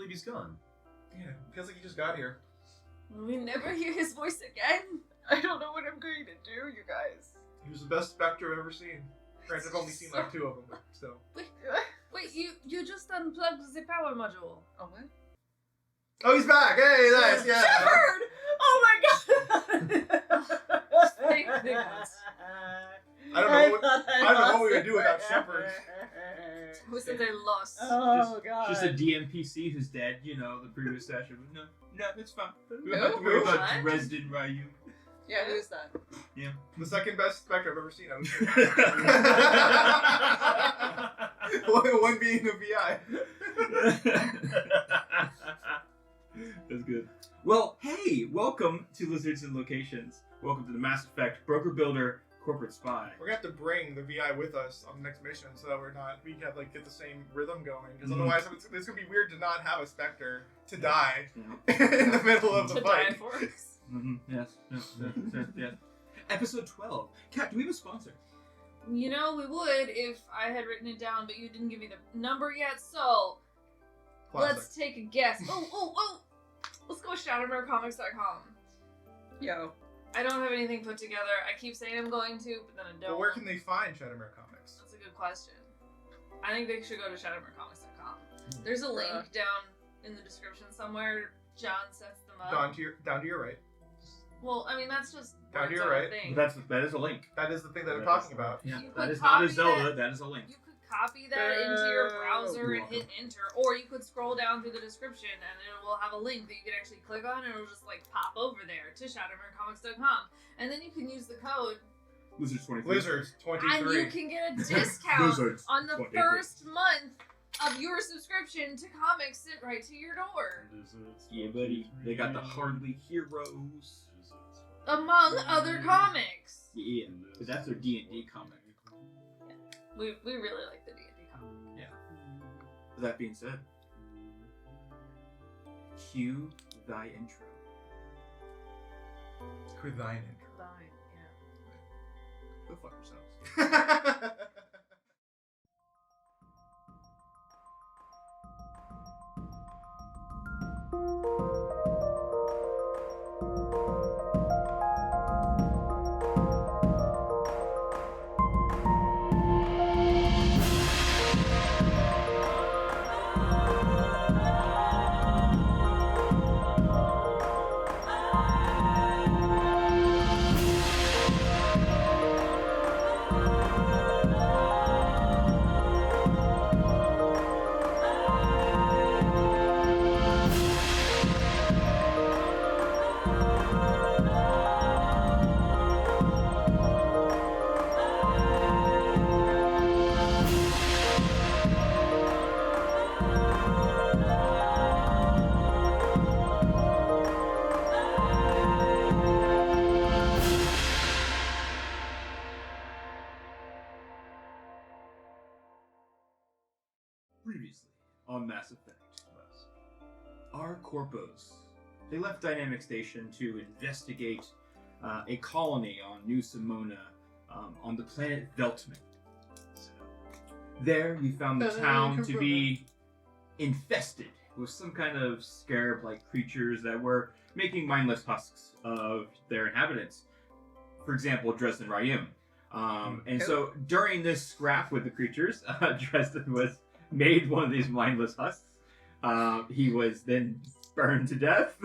believe he's gone. Yeah, feels like he just got here. Will we never hear his voice again? I don't know what I'm going to do, you guys. He was the best Spectre I've ever seen. Granted, I've only seen like 2 of them, but still. Wait, you just unplugged the power module. Oh, what? Oh, he's back! Hey, nice, yeah. Shepard! Oh my god! Thank goodness. I don't know what we would do without Shepard. Who said they're lost? Oh, God. Just a DMPC who's dead, you know, the previous session. No, it's fine. We don't No, have to worry about what? Dresden Ryu. Yeah, who's that? Yeah. The second best Spectre I've ever seen. I was one being a VI. That's good. Well, hey, welcome to Lizards and Locations. Welcome to the Mass Effect Broker Builder Corporate Spy. We're gonna have to bring the VI with us on the next mission so that we can get the same rhythm going. Because otherwise, it's gonna be weird to not have a Spectre to die in the middle of the fight. Die for us. Yes. Episode 12. Kat, do we have a sponsor? You know, we would if I had written it down, but you didn't give me the number yet, so Classic. let's take a guess. Oh! Let's go with ShadowMerComics.com. Yo. I don't have anything put together. I keep saying I'm going to, but then I don't. Well, where can they find Shadowmere Comics? That's a good question. I think they should go to ShadowMerComics.com. There's a link down in the description somewhere. John sets them up. Down to your right. Well, I mean, that's just Down to words your on a right. thing. That is a link. That is the thing that I'm talking about. Yeah, You that could is not a copy Zelda. That is a link. You could copy that into your browser You're and hit enter, or you could scroll down through the description and it will have a link that you can actually click on and it'll just pop over there to ShadowMerComics.com. And then you can use the code Lizards 23. Lizards 23. and you can get a discount Lizards on the 23. first month of your subscription to comics sent right to your door. Yeah, buddy. They got the Hardly Heroes. Among other comics. Yeah, because that's their D&D comic. We really like the D&D comic. Yeah. With that being said, cue thy intro. Quit thine intro. Fine, yeah. Go fuck yourselves. Previously on Mass Effect, our Corpos, they left Dynamic Station to investigate a colony on New Simona on the planet Veltman. So, there you found the town to be infested with some kind of scarab-like creatures that were making mindless husks of their inhabitants. For example, Dresden Ryu. And so during this scrap with the creatures, Dresden was made one of these mindless husks. He was then burned to death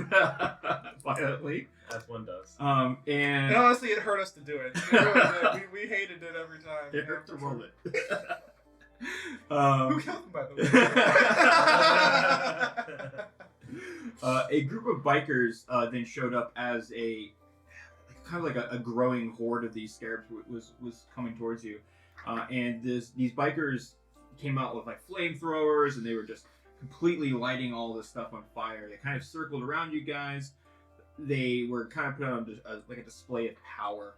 violently. As one does. And honestly, it hurt us to do it. It really did. We hated it every time. It hurt to roll it. Who killed him, by the way? A group of bikers then showed up as kind of like a growing horde of these scarabs was coming towards you, and these bikers came out with flamethrowers, and they were just completely lighting all this stuff on fire. They kind of circled around you guys. They were kind of put on a display of power.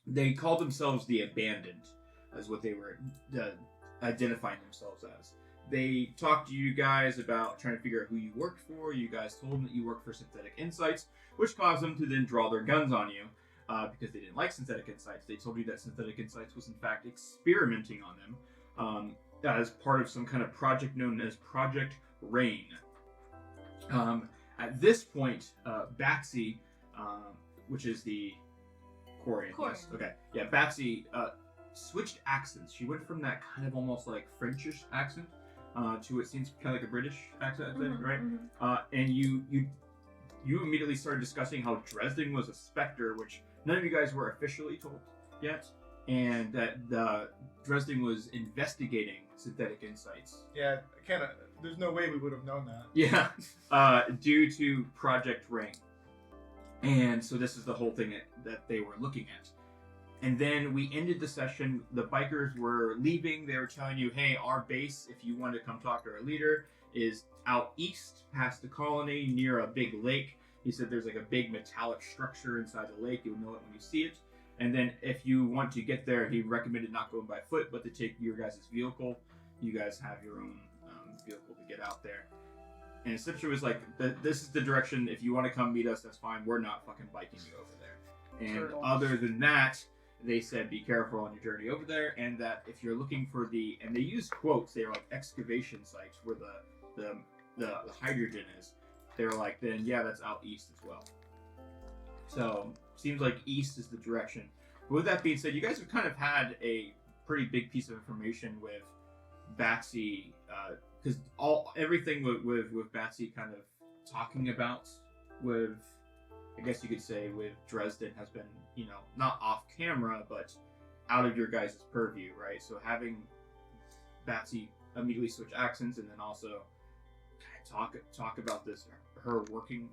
They called themselves the Abandoned, as what they were identifying themselves as. They talked to you guys about trying to figure out who you worked for. You guys told them that you worked for Synthetic Insights, which caused them to then draw their guns on you because they didn't like Synthetic Insights. They told you that Synthetic Insights was in fact experimenting on them as part of some kind of project known as Project Rain. At this point, Baxi, which is the Corian. Yes. Okay. Yeah, Baxi switched accents. She went from that kind of almost like Frenchish accent to what seems kind of like a British accent, right? And you immediately started discussing how Dresden was a specter, which none of you guys were officially told yet, and that Dresden was investigating synthetic insights. Yeah, there's no way we would have known that. Yeah, due to Project Ring. And so this is the whole thing that they were looking at. And then we ended the session. The bikers were leaving. They were telling you, hey, our base, if you want to come talk to our leader, is out east past the colony near a big lake. He said there's like a big metallic structure inside the lake. You'll know it when you see it. And then if you want to get there, he recommended not going by foot, but to take your guys' vehicle. You guys have your own vehicle to get out there. And essentially it was like, this is the direction. If you want to come meet us, that's fine. We're not fucking biking you over there. And Turtle. other than that, they said be careful on your journey over there, and that if you're looking for and they use quotes, they were like excavation sites where the hydrogen is. They're like, then yeah, that's out east as well. So seems like east is the direction. But with that being said, you guys have kind of had a pretty big piece of information with Batsy, because everything with Batsy kind of talking about with, I guess you could say, with Dresden has been, not off camera, but out of your guys' purview, right? So having Batsy immediately switch accents and then also talk about this, her working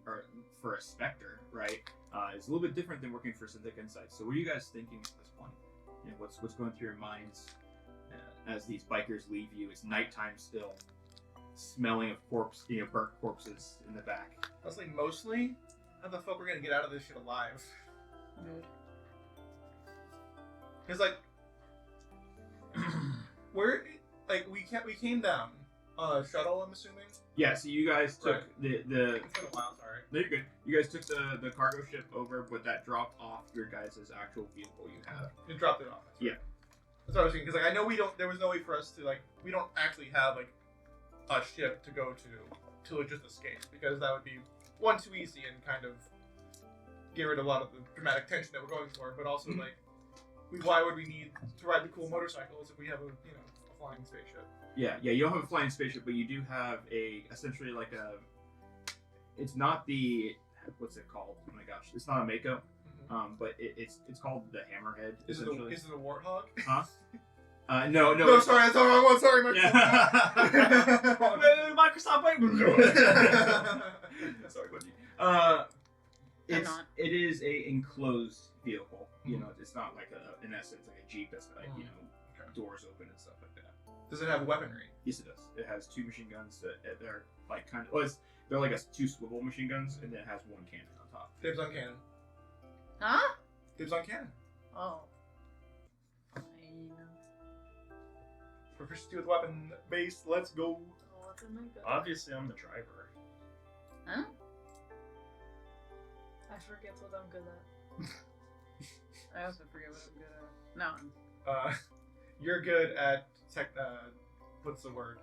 for a Spectre, right? Is a little bit different than working for Synthetic Insights. So what are you guys thinking at this point? What's going through your minds as these bikers leave you? It's nighttime still, smelling of burnt corpses in the back. Honestly, mostly, how the fuck we're gonna get out of this shit alive? Because we came down on a shuttle, I'm assuming. Yeah, so you guys took the It's been a while, sorry. No, you're good. You guys took the cargo ship over, but that dropped off your guys' actual vehicle you have. It dropped it off. Yeah. That's what I was thinking, because I know there was no way for us to, we don't actually have, a ship to go to just escape, because that would be, one, too easy and kind of get rid of a lot of the dramatic tension that we're going for, but also, why would we need to ride the cool motorcycles if we have a flying spaceship? Yeah, you don't have a flying spaceship, but you do have essentially it's not what's it called? Oh my gosh, it's not a Mako, but it's called the Hammerhead. Is it a Warthog? Huh? No. No, sorry, that's the wrong one. Sorry, Microsoft. Sorry, Bungie. It is a enclosed vehicle. It's not in essence like a Jeep that's doors open and stuff like that. Does it have weaponry? Yes, it does. It has two machine guns that they're they're like two swivel machine guns, and then it has one cannon on top. Dibs on cannon. Huh? Dibs on cannon. Oh. Proficiency with weapon base. Let's go. Obviously, I'm the driver. Huh? I forget what I'm good at. I also forget what I'm good at. No. You're good at what's the word?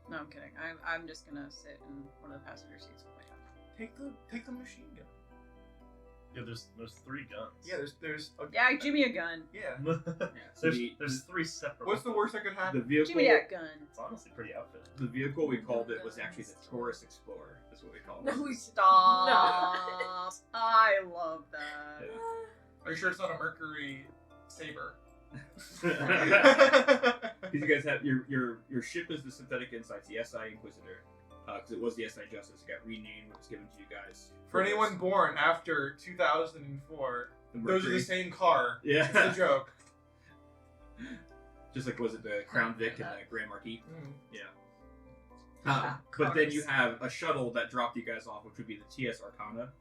No, I'm kidding. I'm just gonna sit in one of the passenger seats with my gun. Take the machine gun. Yeah, there's 3 guns. Yeah, there's a Yeah, give me a gun. yeah. So there's 3 separate. What's the worst that could the happen? vehicle? Give me that gun. It's honestly pretty outfitted. The vehicle we called it was actually the Taurus Explorer. That's what we called it. No, we Stop. I love that. Yeah. Are you sure it's not a Mercury Saber? Because you guys have your ship is the Synthetic Insights, the SI Inquisitor, because it was the SI Justice. It got renamed when it was given to you guys. For anyone born after 2004, The those are the Mercury. same car. Yeah. It's a joke. Just like was it the Crown Vic and the Grand Marquis? Mm. Yeah. But then you have a shuttle that dropped you guys off, which would be the TS Arcana,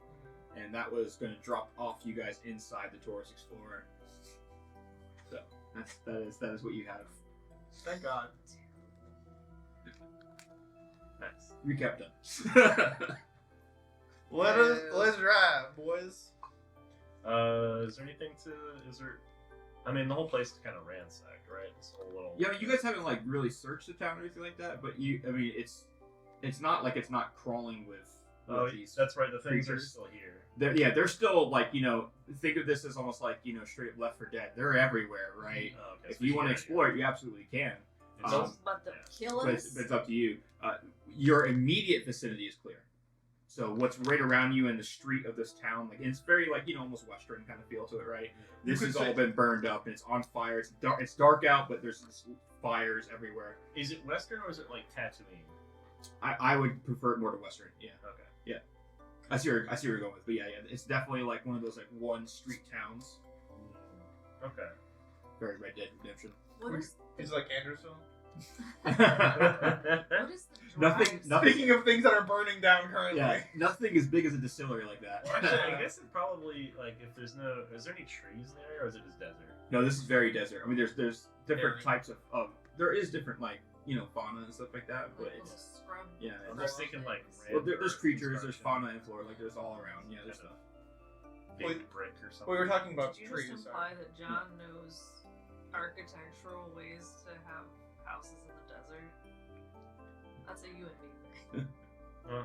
and that was going to drop off you guys inside the Taurus Explorer. So that is what you have. Thank God. Nice. Recap done. Let's drive, boys. Is there anything to? I mean, the whole place is kind of ransacked, right? This whole little. Yeah, you guys haven't really searched the town or anything like that, but it's it's not like it's not crawling with Oh, these. that's right. The things are creatures. still here. They're still like think of this as almost like straight up Left 4 Dead. They're everywhere, right? Oh, okay, If so you want to yeah, explore it, you absolutely can. It's Um, also- But the yeah. kill But us. it's up to you. Your immediate vicinity is clear. So what's right around you in the street of this town, like it's very like almost western kind of feel to it, right? This could has say- all been burned up and it's on fire. It's dark out, but there's fires everywhere. Is it Western or is it like Tatooine? I would prefer it more to western. Yeah, Okay. I see where you're going with, but yeah, it's definitely like one of those like one street towns. Okay. Very Red Dead Redemption. What is It's like Andersville. what is the Nothing- drive? nothing- Speaking of things that are burning down currently. Yeah, nothing as big as a distillery like that. Well, actually, I guess it probably like if there's no. Is there any trees there, or is it just desert? No, this is very desert. I mean, there's different Very. types of there is different like fauna and stuff like that, but Like it's little scrub. yeah. I'm it's- just thinking like. Well, red there's earth creatures, there's construction, fauna and flora, like there's all around. Yeah, there's kind stuff. of Big Wait, brick or something. We were talking about Did you trees. just imply that John knows architectural ways to have houses in the desert? That's a you and me thing. Huh.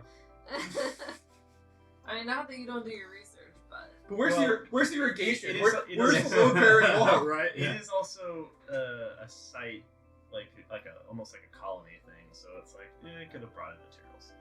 I mean, not that you don't do your research, but But where's Well, the irrigation? it Where's is- the load-bearing wall? right? It is also a site like almost like a colony thing, so it's like it could have brought in materials.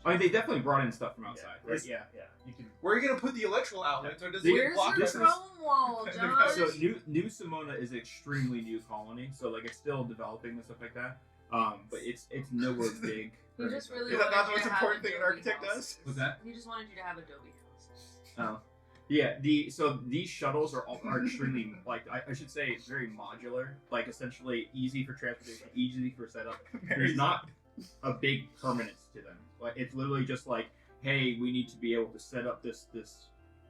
I mean, they definitely brought in stuff from outside, right? It's- Yeah. yeah. You can. Where are you gonna put the electrical outlets? Or does The- it where's block your this is- chrome wall, John? So New Simona is an extremely new colony, so like it's still developing and stuff like that. But it's nowhere big. He or just anything. really Is that not wanted the you most to have important thing an adobe architect houses. does? What's that? He just wanted you to have Adobe houses. Oh. Yeah, so these shuttles are extremely like I should say it's very modular, like essentially easy for transportation, easy for setup. There's not a big permanence to them. Like it's literally just like, hey, we need to be able to set up this It's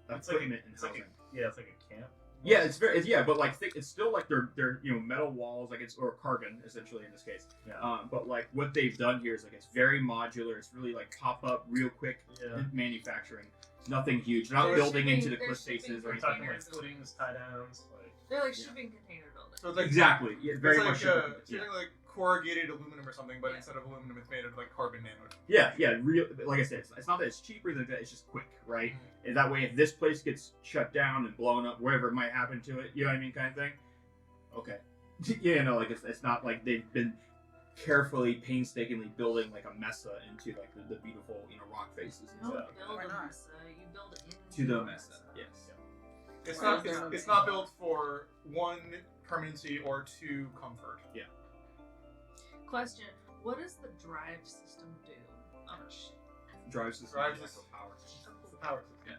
like equipment and it's like housing. it's like a camp. Yeah, but like it's still like they're metal walls, like or carbon essentially in this case. Yeah. But like what they've done here is like it's very modular. It's really like pop up, real quick Yeah. manufacturing. Nothing huge. They're not They're building shipping- into the they're cliff shipping faces or We're anything. talking like footings, tie downs, like. They're like Yeah. shipping container buildings. So it's like Exactly. Yeah, very it's much. like, shipping, it's yeah. like corrugated aluminum or something, but Yeah. instead of aluminum, it's made of like carbon nanotubes. Yeah. Real. Like I said, it's not that it's cheap or anything like that. It's just quick, right? And that way, if this place gets shut down and blown up, whatever might happen to it, you know what I mean, kind of thing. Okay. Yeah, no, like it's not like they've been carefully, painstakingly building like a mesa into like the beautiful rock faces You and don't stuff. build Why a not? mesa, you build it into To the a mesa, yes. It's Well, not. there's It's no- not built for one permanency or two comfort. Question: what does the drive system do on a ship? Drive system, Drive like system. a power. It's the power system.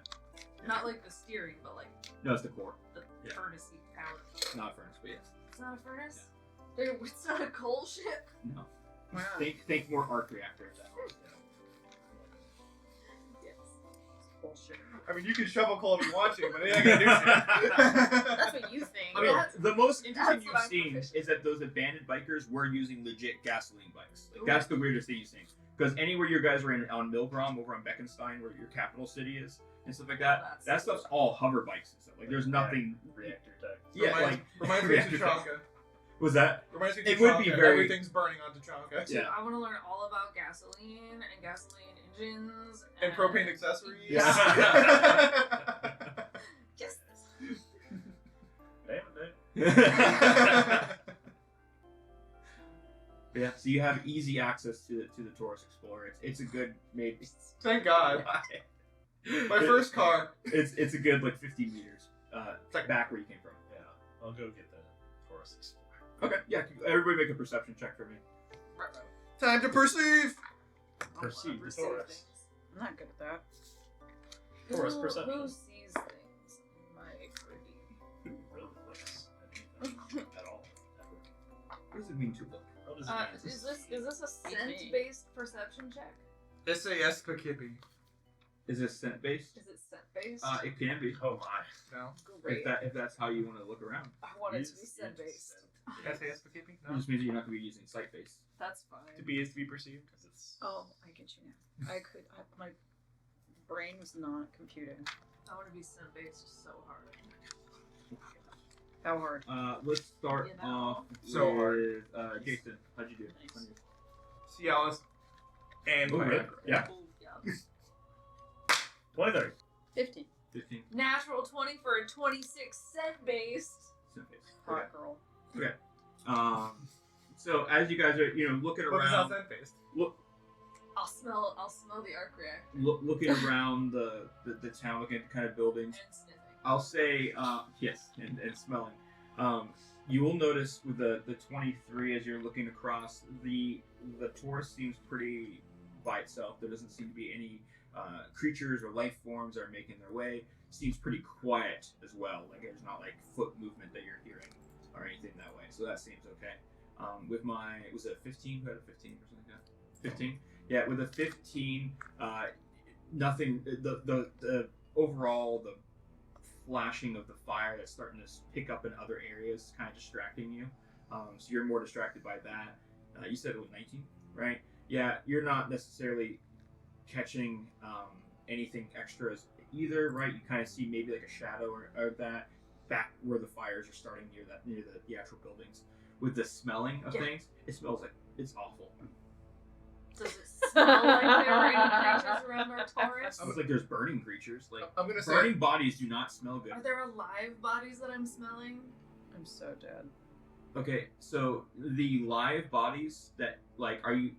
Not like the steering, but like No, it's the core, the Yeah. furnace-y power. not furnace, but yes. It's not a furnace. It's not a coal ship. No. Why not? Think more arc reactor. Yes. Bullshit. I mean, you can shovel coal if you want to, but it ain't gonna do That's what you think. I mean, That's- the most interesting that's you've what I'm seen proficient. is that those abandoned bikers were using legit gasoline bikes. Like, Ooh. that's the weirdest thing you've seen. Because anywhere you guys are on Milgram, over on Beckenstein, where your capital city is, and stuff like that, That's that stuff's all hover bikes and stuff. Like, there's nothing. Reactor tech. Yeah, reminds, like reminds me of reactor Tachanka. was that? Reminds me of It would be Tachanka. very- Everything's burning on Tachanka. So Yeah. I want to learn all about gasoline and gasoline engines And propane accessories. Yeah. Yes. Damn. Yeah, so you have easy access to the Taurus Explorer. It's a good maybe. Thank God. My first car. It's a good like 50 meters. It's like back where you came from. Yeah, I'll go get the Taurus Explorer. Okay, yeah. Everybody make a perception check for me. Time to perceive. Perceive the Perceive Taurus. things. I'm not good at that. Taurus Who perception. sees things? My pretty. Who really looks at all? Ever? What does it mean to look? What does it mean? Is this a me. scent-based perception check? SAS Pakipi. Is this scent based? Is it scent-based? It can be. Oh my. No. Great. If that's how you want to look around. I want it to be Use scent-based. SAS Pakipi? It No. just means you're not going to be using sight based. That's To fine. be is to be perceived. Because it's. Oh, I get you now. My brain was not computing. I want to be scent-based so hard. How hard? Let's start You know. off So with Jason. How'd you do? Nice. Cialis And Oh, really? Pyre. Yeah. Yeah. 23. 15. 15. Natural 20 for a 26 scent based. Okay. Hot girl. So as you guys are, looking But it's not around, scent based. I'll smell the arc reactor looking around the town, looking at the kind of buildings, and sniffing. I'll say yes, and smelling. You will notice with the 23 as you're looking across, the tourist seems pretty by itself. There doesn't seem to be any creatures or life forms that are making their way. Seems pretty quiet as well. Like there's not like foot movement that you're hearing or anything that way. So that seems okay. With my, was it 15? Who had a 15 or something like that? 15? Yeah, with a 15, nothing, the overall, the flashing of the fire that's starting to pick up in other areas is kind of distracting you. So you're more distracted by that. You said it was 19, right? Yeah, you're not necessarily catching anything extras either, right? You kind of see maybe like a shadow or that back where the fires are starting near the actual buildings. With the smelling of things, it smells like it's awful. Does it smell like there are any creatures around Arcturus? Sounds like there's burning creatures. Like I'm gonna say burning bodies do not smell good. Are there alive bodies that I'm smelling? I'm so dead. Okay, so the live bodies that like are you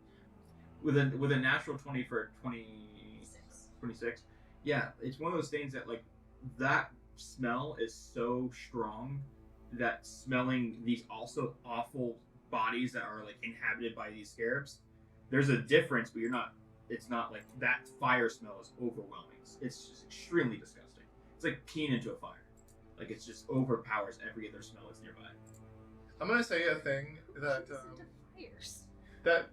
with a natural 20 for 26? Yeah, it's one of those things that like that smell is so strong that smelling these also awful bodies that are like inhabited by these scarabs, there's a difference, but it's not like that fire smell is overwhelming. It's just extremely disgusting. It's like peeing into a fire. Like it just overpowers every other smell that's nearby. I'm gonna say a thing that Fires. that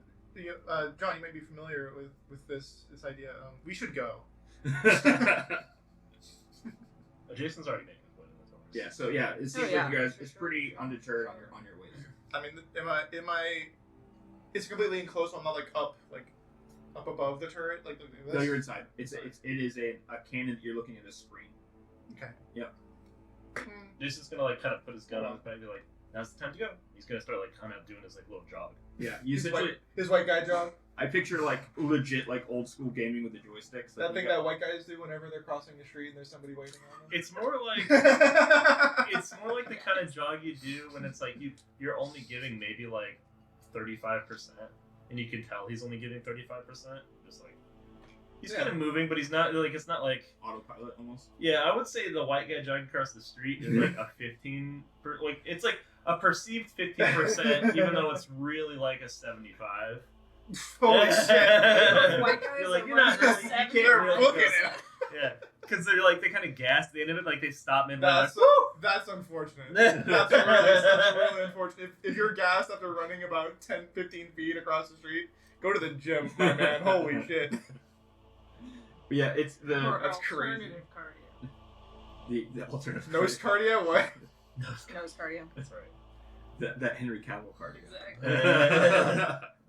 John, you may be familiar with this idea. We should go. Jason's already making a point in the tour. Yeah, so yeah, it seems like you guys, it's pretty undeterred on your way there. I mean, am I? It's completely enclosed, so I'm not like up above the turret, like this. No, you're inside. It is a cannon that you're looking at a screen. Okay. Yep. Jason's gonna like kind of put his gun on his back and be like, now's the time to go. He's gonna start like kind of doing his like little jog. Yeah, you essentially. His white guy job. I picture like legit like old school gaming with the joysticks. That thing that white guys do whenever they're crossing the street and there's somebody waiting on them. It's more like it's more like the kind of jog you do when it's like you're only giving maybe like 35%, and you can tell he's only giving 35%. Just like he's kind of moving, but he's not like it's not like autopilot almost. Yeah, I would say the white guy jogging across the street is like a 15. Like it's like a perceived 15%, even though it's really like a 75. Holy shit! White guys You're like, are you're not running really, you 70. can't They're really booking go- it. Yeah, because they're like they kind of gas at the end of it, like they stop mid. That's unfortunate. That's really unfortunate. If you're gassed after running about 10, 15 feet across the street, go to the gym, my man. Holy shit. But yeah, it's the Or That's crazy. alternative cardio. the alternative Nose cardio? What? Nose cardio. That's right. that Henry Cavill cardio. Exactly.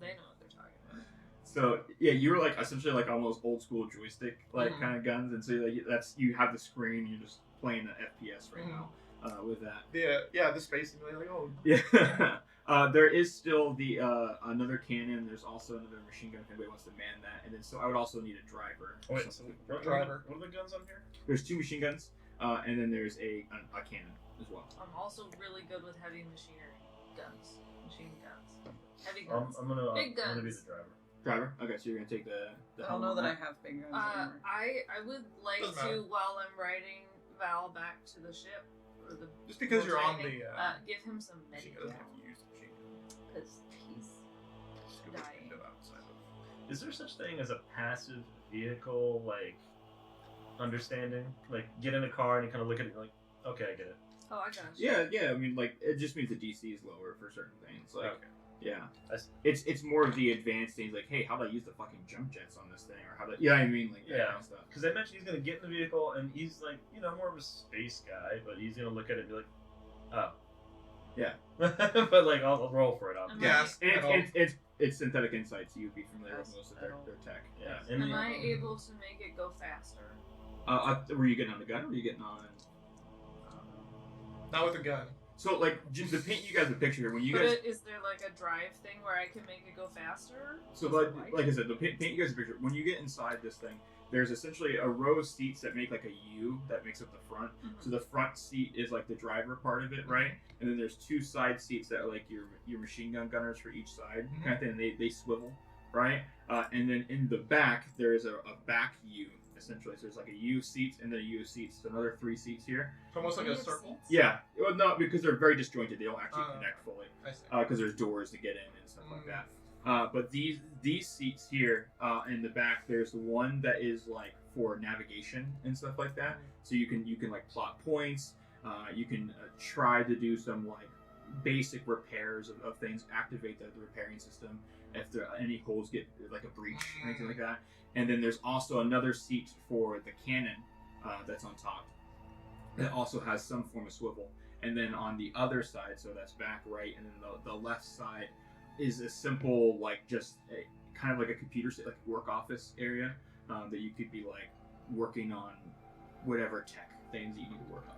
They know what they're talking about. So yeah, you were like essentially like almost old school joystick like Mhm. kind of guns, and so like you have the screen, you're just playing the FPS right now with that. Yeah, the space simulator. Like, oh. Yeah. There is still the another cannon. There's also another machine gun if anybody wants to man that, and then so I would also need a driver. Oh, or wait, so something. what Driver. are the guns on here? There's 2 machine guns, and then there's a cannon as well. I'm also really good with heavy machine guns. Heavy I'm guns. gonna Big I'm gonna be guns. the driver. Driver. Okay, so you're gonna take the. I don't know that I have big guns anymore. I would like Doesn't matter. to, while I'm riding Val back to the ship, or the Just because you're on training, the give him some machine medicine gun, you have to use the machine gun. because he's Scuba dying. dive outside of- Is there such thing as a passive vehicle like understanding? Like get in a car and you kind of look at it and you're like, okay, I get it. Oh, I got you. Yeah. I mean, like it just means the DC is lower for certain things. Like, Okay. yeah, I see. it's more of the advanced things. Like, hey, how do I use the fucking jump jets on this thing, or how do I mean, like that Yeah. kind of stuff. Because I mentioned he's gonna get in the vehicle and he's like, more of a space guy, but he's gonna look at it and be like, oh. Yeah. But like, I'll roll for it. Am Gas. And it's synthetic insight, so you'd be familiar with most of their tech. Yeah. Yeah. And Am I able to make it go faster? Were you getting on the gun, or were you getting on? Not with a gun. So, like, just to paint you guys a picture here, when you But guys... is there like a drive thing where I can make it go faster? So, What's like, it like I said, to paint you guys a picture, when you get inside this thing, there's essentially a row of seats that make like a U that makes up the front. Mhm. So the front seat is like the driver part of it, right? And then there's 2 side seats that are like your machine gun gunners for each side, kind of thing. And they swivel, right? And then in the back, there's a back U, essentially. So there's like a U seats and then a U seats. So another 3 seats here. It's almost like Do a you have circle. seats? Yeah. Well, no, because they're very disjointed. They don't actually connect fully. I see. Because there's doors to get in and stuff like that. But these seats here in the back, there's one that is like for navigation and stuff like that. So you can like plot points. You can try to do some like basic repairs of things, activate the repairing system if there any holes get like a breach or anything like that. And then there's also another seat for the cannon that's on top that also has some form of swivel. And then on the other side, so that's back right, and then the left side is a simple, like, just kind of like a computer, like work office area that you could be like working on whatever tech things that you need to work on.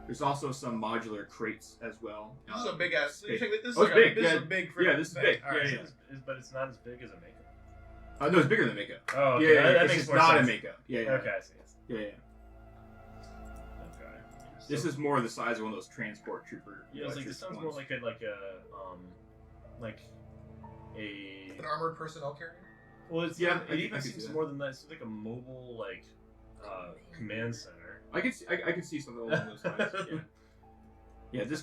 There's also some modular crates as well. This is a big ass. big. This is Oh, it's like big, This is yeah. a big. Yeah, this is thing. big. Alright, Yeah, so yeah. But it's not as big as a makeup. No, it's bigger than makeup. Oh, okay. Yeah, that it's makes just more not sense. a makeup. Yeah, yeah. Okay, I see. Yeah, yeah. Okay. This is more the size of one of those transport trooper. Yeah, it's like this sounds more like a An armored personnel carrier. Well, it's Yeah, it I even can see seems that. more than that. It's like a mobile command center. I could see something along those lines. Yeah. Yeah, this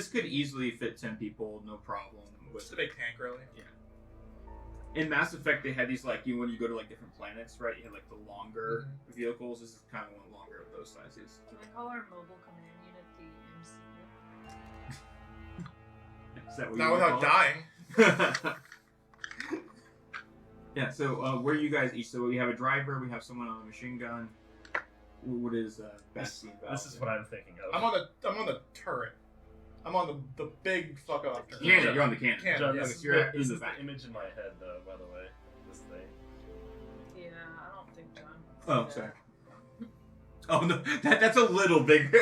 could easily fit 10 people, no problem. Just a big tank, really. In Mass Effect, they had these like when you go to like different planets, right? You had like the longer vehicles. This is kind of one longer of those sizes. Can we call our mobile command unit the MCU? Is that what Not you without dying? dying. Yeah. So where are you guys each? So we have a driver. We have someone on a machine gun. What is Bastien Valve? This is what I'm thinking of. I'm on the turret. I'm on the big fuck off turret. Cannon. You're on the cannon. Cannon. John, Yeah, this is, you're the, in this the is the back. image in my head, though. By the way, this thing. Yeah, I don't think John. Oh, sorry. Oh no, that's a little bigger.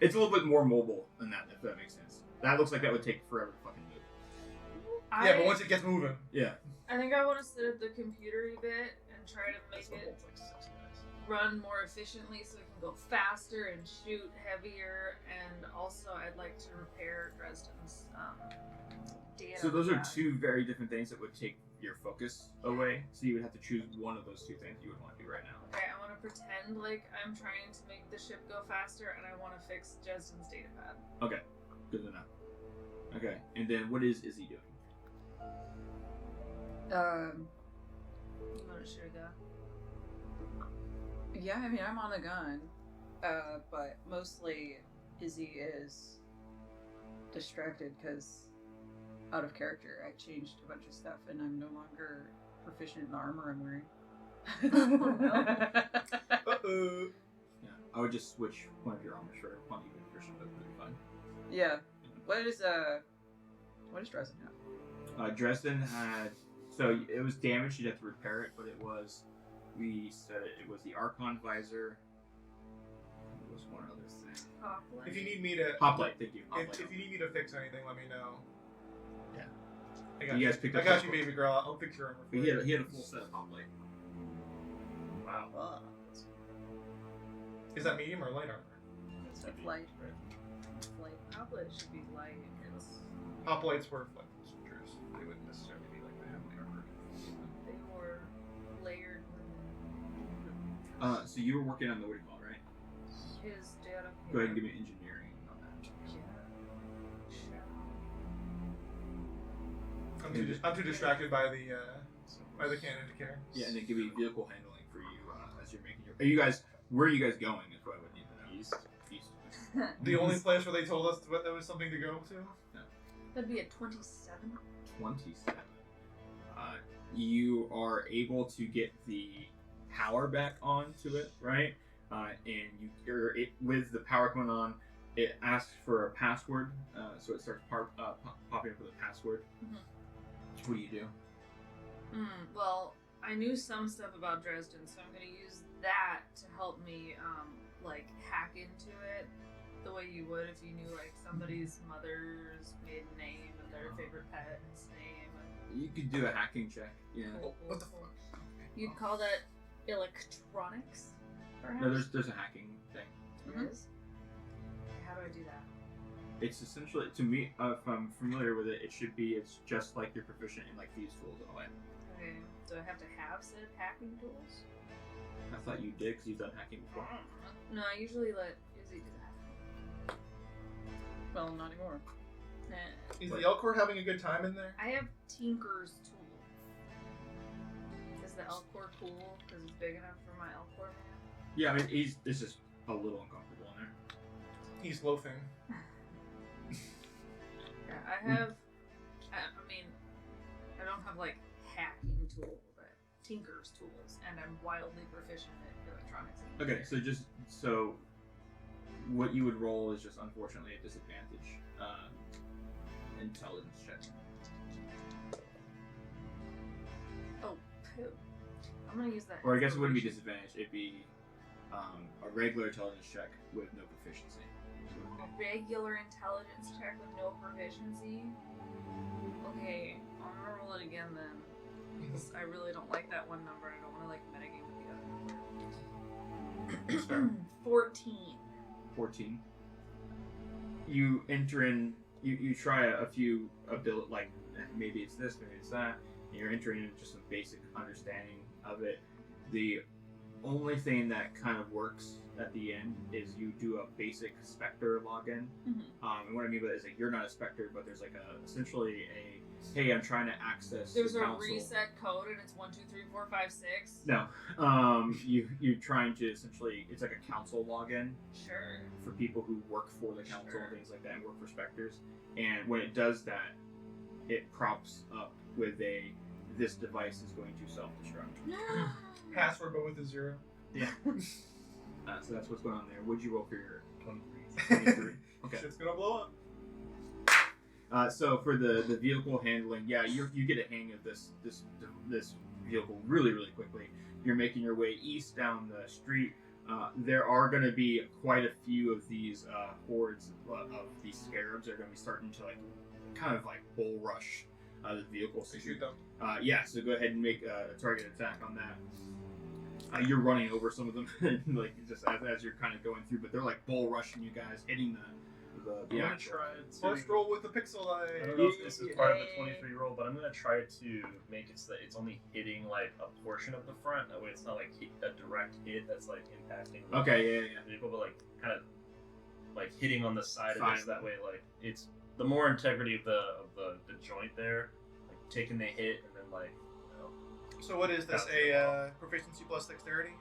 It's a little bit more mobile than that, if that makes sense. That looks like that would take forever to fucking move. Yeah, but once it gets moving. Yeah. I think I want to sit at the computery bit and try to make This one it holds like 6 guys. run more efficiently so it can go faster and shoot heavier. And also, I'd like to repair Dresden's data. So those are pad. 2 very different things that would take your focus away. So you would have to choose one of those 2 things you would want to do right now. Okay, I want to pretend like I'm trying to make the ship go faster, and I want to fix Dresden's data pad. Okay, good to know. Okay, and then what is Izzy doing? You want to shoot a gun? Yeah, I mean, I'm on the gun, but mostly Izzy is distracted because out of character. I changed a bunch of stuff, and I'm no longer proficient in the armor I'm wearing. Uh-oh. Yeah, I would just switch one of your armors for one even version. That would be fine. Yeah. What does Dresden have? Dresden had, so it was damaged. You'd have to repair it, but it was, we said it was the Archon visor. It was one other thing. If you need me to, Hoplite, thank you. if Hoplite. you need me to fix anything, let me know. Yeah. I got You you. guys picked I up got that you, book. baby girl. I'll fix your armor. But he had a full set of hoplite. Wow. Is that medium or light armor? That's heavy, Light. right? Like, Outlet should be light. It's, Hoplites were like soldiers. They wouldn't necessarily be like the heavily armored. they were layered. So you were working on the what do you call it, right? His data. Go ahead and give me engineering on that. I'm too distracted by the cannon to care. Yeah, and then give me vehicle handling for you as you're making your. Are you guys? Where are you guys going? Is what I would need to know. East. East. The only place where they told us that there was something to go to. That'd be a 27. 27. You are able to get the power back onto it, right? And with the power coming on, it asks for a password, so it starts popping up with a password. Mhm. What do you do? Well, I knew some stuff about Dresden, so I'm gonna use that to help me, like, hack into it. the way you would if you knew like somebody's mother's maiden name and their favorite pet's name. You could do a hacking check. Yeah. Cool, What the cool. fuck? You'd call that electronics, perhaps? No, there's a hacking thing. It is? How do I do that? It's essentially, to me, if I'm familiar with it, it's just like you're proficient in like thieves' tools in a way. Okay. Do I have to have said hacking tools? I thought you did because you've done hacking before. No, I usually let Izzy do that. Well, not anymore. Nah. Is What? the Elcor having a good time in there? I have Tinker's tool. Is the Elcor cool because it's big enough for my Elcor man? Yeah, I mean, it's just a little uncomfortable in there. He's loafing. Yeah, I have. I mean, I don't have like hacking tool, but Tinker's tools, and I'm wildly proficient at electronics. Okay, so what you would roll is just unfortunately a disadvantage. Intelligence check. Oh, poo. I'm gonna use that. Or I guess it wouldn't be inspiration. disadvantage, it'd be a regular intelligence check with no proficiency. A regular intelligence check with no proficiency. Okay, I'm gonna roll it again then. 'Cause I really don't like that one number. I don't want to like metagame with the other number. 14. 14. You enter in. You try a few ability, like maybe it's this, maybe it's that. And you're entering into just some basic understanding of it. The only thing that kind of works at the end is you do a basic Spectre login. Mhm. And what I mean by that is like you're not a Spectre, but there's like essentially a hey, I'm trying to access. There's the a council. reset code and it's 1, 2, 3, 4, 5, 6. No, you're trying to essentially it's like a council login Sure. for people who work for the council Sure. and things like that and work for Spectres. And when it does that, it props up with this device is going to self-destruct. Password, but with a 0. Yeah. So that's what's going on there. What'd you roll for your 23. 23? Okay. Shit's gonna blow up. So for the vehicle handling, yeah, you get a hang of this vehicle really quickly. You're making your way east down the street. There are going to be quite a few of these hordes of these scarabs that are going to be starting to like kind of like bull rush the vehicle. So shoot them. Yeah, so go ahead and make a target attack on that. You're running over some of them, like just as you're kind of going through, but they're like bull rushing you guys, hitting the I'm gonna actual. try to. First roll with the pixel I eye. don't know if this is part of the 23 roll, but I'm gonna try to make it so that it's only hitting like a portion of the front. That way, it's not like a direct hit that's like impacting. The Okay, yeah. vehicle, but like kind of like hitting on the side of Side. it. So that way, like it's the more integrity of the joint there, like taking the hit and then like you know. So what is this? A proficiency plus dexterity?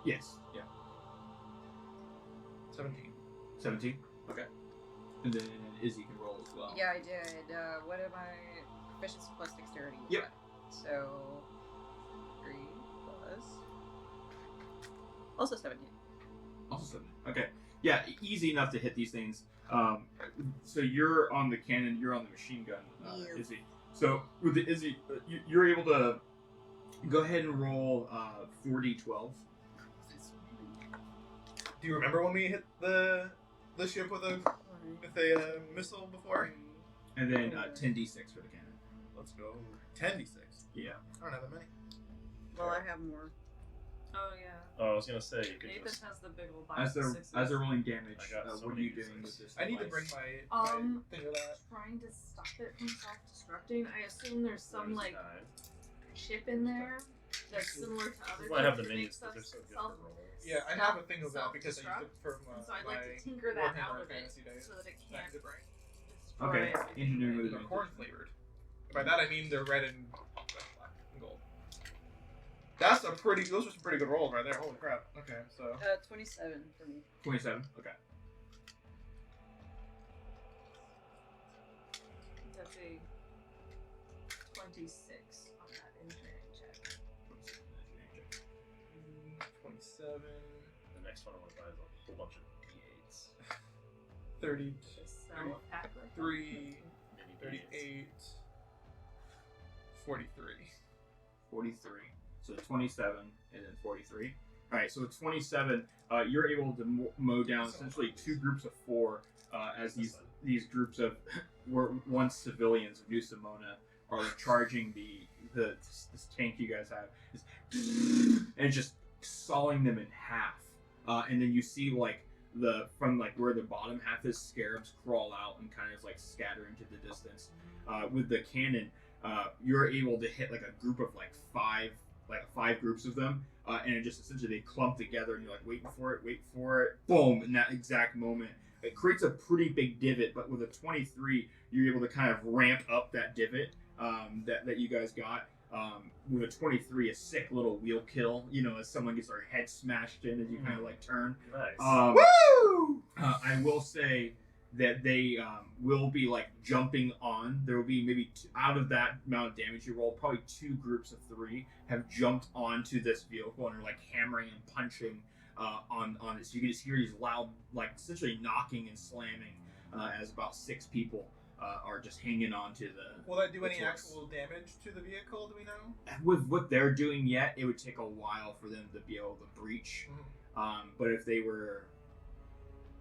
Yes, yeah. 17. 17. Okay. And then Izzy can roll as well. Yeah, I did. What am I? Proficiency plus dexterity. Yep. So 3 plus. Also 17. Also 17. Okay. Yeah, easy enough to hit these things. So you're on the cannon, you're on the machine gun, Yes. Izzy. So with the Izzy, you're able to go ahead and roll 4d12. Do you remember when we hit the ship with a missile before? And then 10d6 for the cannon. Let's go. 10d6. Yeah. I don't have that many. Well, I have more. Oh yeah. Oh, I was gonna say you could Nathan just. has the big old As box of they're sixes. rolling damage, I got so what are many you doing d6s. with this I need to device? bring my thing of that. Trying to stop it from self-destructing. I assume there's some Where's like nine? chip in there that's similar to other This is why I have things the that minions make because they're so good self- for rolls. Yeah, I have a thing of that because I used it from And so I'd my like to tinker that out Warhammer of it Fantasy days. so that it Back can't to the brain. destroy Okay, everything. engineering with They're advantage. corn flavored. By that I mean they're red and black and gold. Those are some pretty good rolls right there. Holy crap. Okay, so 27 for me. 27. Okay. That's a 26 on that engineering check. 27, The next one I want to buy is a whole bunch of D8s. 30, Just sell a pack like that. 3, Mini D8s. 38, 43. 43. So 27 and then 43. All right, so with 27, you're able to mow down essentially 2 groups of 4 as these groups of were once civilians of New Simona are charging this tank you guys have, and just sawing them in half. And then you see like from where the bottom half is, scarabs crawl out and kind of like scatter into the distance. With the cannon, you're able to hit like a group of like five groups of them, and it just essentially they clump together, and you're like wait for it, boom! In that exact moment, it creates a pretty big divot. But with a 23, you're able to kind of ramp up that divot that you guys got. With a 23, a sick little wheel kill, as someone gets their head smashed in as you kind of like turn. Nice. Woo! I will say that they will be like jumping on. There will be maybe out of that amount of damage you roll, probably 2 groups of 3 have jumped onto this vehicle and are like hammering and punching on it. So you can just hear these loud, like essentially knocking and slamming as about 6 people are just hanging on to the. Will that do any torch. actual damage to the vehicle? Do we know? With what they're doing yet, it would take a while for them to be able to breach. Mm-hmm. But if they were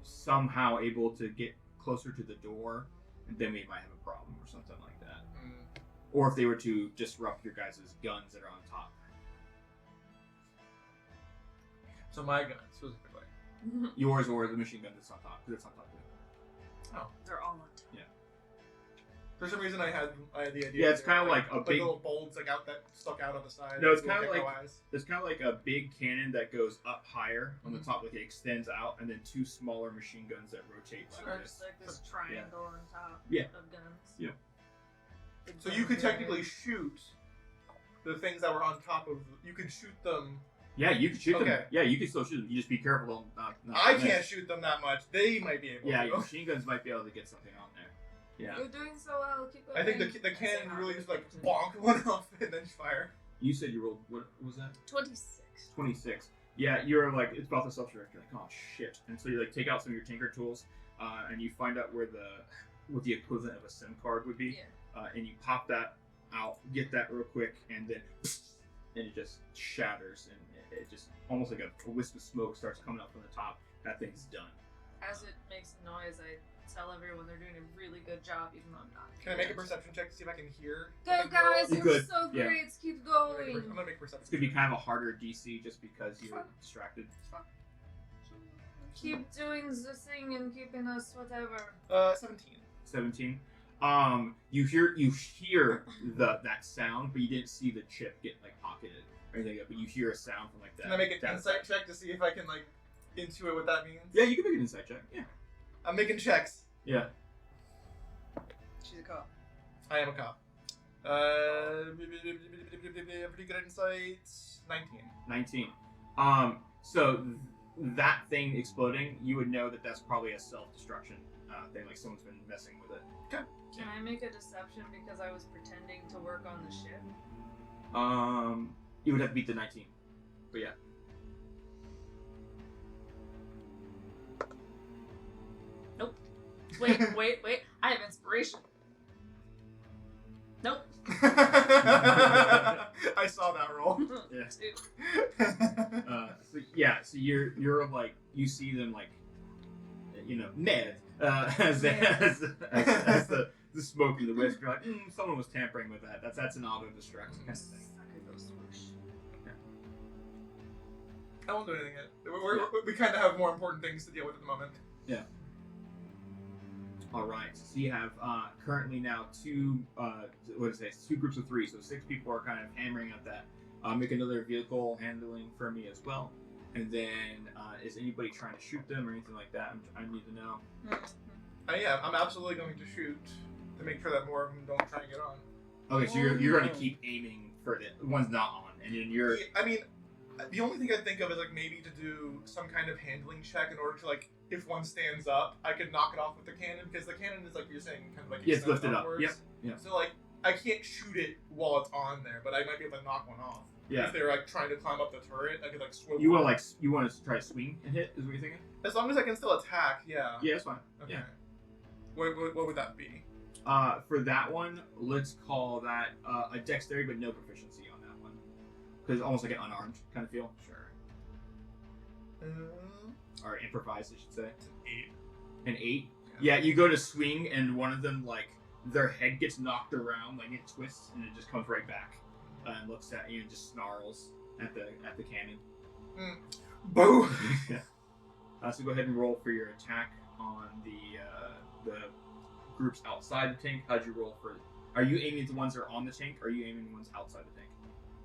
somehow able to get closer to the door, then we might have a problem or something like that. Mm. Or if they were to disrupt your guys' guns that are on top. So my gun, specifically. Yours or the machine gun that's on top, because it's on top too. Oh. They're all on top. For some reason, I had the idea. Yeah, it's that they were, kinda like a big- little bulbs like stuck out on the side. No, it's little kinda gecko like- eyes. There's kind of like a big cannon that goes up higher on the Mhm. top, like it extends out, and then 2 smaller machine guns that rotate like Or this. just like this triangle on top Yeah. of guns. Yeah. So you could technically shoot the things that were on top of. You could shoot them. Yeah, you can shoot them. Okay. Yeah, you can still shoot them. You just be careful. Not I can't shoot them that much. They might be able Yeah, to. your machine guns might be able to get something on there. Yeah. You're doing so well. Keep going. I think the cannon really just like bonk one off and then fire. You said you rolled, what was that? 26. 26. Yeah, you're like, it's about to self-direct. You're like, oh shit. And so you like take out some of your tinker tools, and you find out what the equivalent of a SIM card would be. Yeah. And you pop that out, get that real quick, and then and it just shatters, and it just almost like a wisp of smoke starts coming up from the top. That thing's done. As it makes a noise, I tell everyone they're doing a really good job, even though I'm not. Can I make a perception check to see if I can hear? Go, if I can guys! You You're could, so yeah. great. Keep I'm going. gonna make a perception. It's gonna be kind of a harder DC just because you're Fuck. distracted. Keep doing the thing and keeping us whatever. 17. 17. You hear that sound, but you didn't see the chip get like pocketed or anything. But you hear a sound from like that. Can I make an that insight check to see if I can like intuit what that means? Yeah, you can make an insight check. Yeah. I'm making checks. Yeah. She's a cop. I am a cop. Pretty good insight. 19. 19. So that thing exploding, you would know that that's probably a self-destruction thing. Like someone's been messing with it. Can I make a deception because I was pretending to work on the ship? You would have to beat the 19. But yeah. Wait. I have inspiration. Nope. I saw that roll. Yeah. 2. So you're like, you see them like, mad as the smoke and the wisp. You're like, someone was tampering with that. That's an auto destruction kind of thing. Sucker goes swoosh. I won't do anything yet. We kind of have more important things to deal with at the moment. Yeah. All right. So you have currently now 2 groups of 3. So 6 people are kind of hammering at that. Make another vehicle handling for me as well. And then is anybody trying to shoot them or anything like that? I need to know. Yeah, I'm absolutely going to shoot to make sure that more of them don't try and get on. Okay, so you're going to keep aiming for the one's not on, and then you're. I mean, the only thing I think of is like maybe to do some kind of handling check in order to like, if one stands up, I could knock it off with the cannon because the cannon is like you're saying kind of like It's extends lifted up. upwards. Yep. Yeah. So like I can't shoot it while it's on there, but I might be able to knock one off. Yeah. If they're like trying to climb up the turret, I could like swivel. You want to try to swing and hit? Is what you're thinking? As long as I can still attack, yeah. Yeah, that's fine. Okay. Yeah. What would that be? For that one, let's call that a dexterity, but no proficiency on that one, because it's almost like an unarmed kind of feel. Sure. Or improvised, I should say. It's an 8. An 8? Yeah, you go to swing, and one of them, like, their head gets knocked around, like, it twists, and it just comes right back. And looks at you and just snarls at the cannon. Boo! Yeah. So go ahead and roll for your attack on the groups outside the tank. How'd you roll for... Are you aiming at the ones that are on the tank, or are you aiming at the ones outside the tank?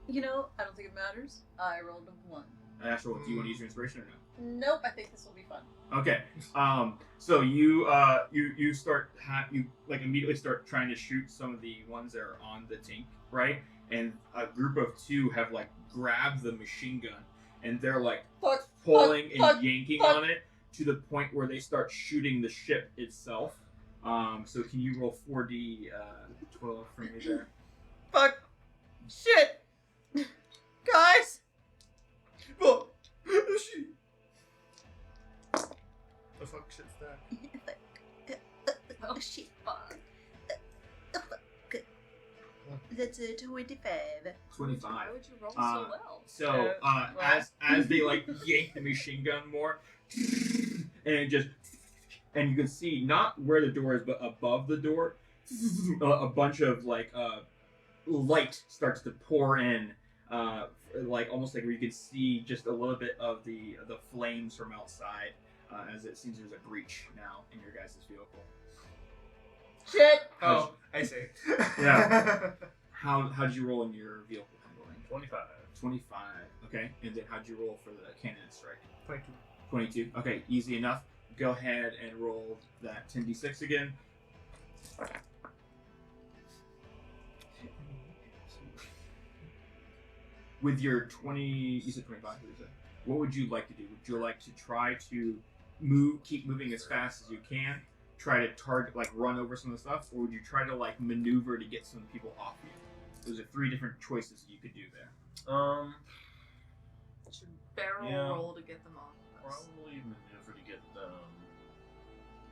You know, I don't think it matters. I rolled a 1. Astral, do you want to use your inspiration or no? Nope, I think this will be fun. Okay. So you start you like immediately start trying to shoot some of the ones that are on the tank, right? And a group of 2 have like grabbed the machine gun, and they're like pulling and yanking on it to the point where they start shooting the ship itself. So can you roll 4d 12 for me there? Fuck. Shit. Guys. Oh, shit. The fuck shit's that? Oh shit. Fuck. That's a 25. 25. Why would you roll so well? So as they like yank the machine gun more, and you can see not where the door is, but above the door, a bunch of like light starts to pour in, like almost like where you can see just a little bit of the flames from outside, as it seems there's a breach now in your guys' vehicle. Shit. Oh, I see. Yeah. How'd you roll in your vehicle handling? 25. 25. Okay. And then how'd you roll for the cannon strike? 22. 22. Okay, easy enough. Go ahead and roll that 10d6 again. With your 20, you said 25, what would you like to do? Would you like to try to keep moving as fast as you can, try to target, like run over some of the stuff, or would you try to like maneuver to get some people off you? Those are 3 different choices you could do there. Should barrel Yeah. roll to get them off of us. Probably maneuver to get them.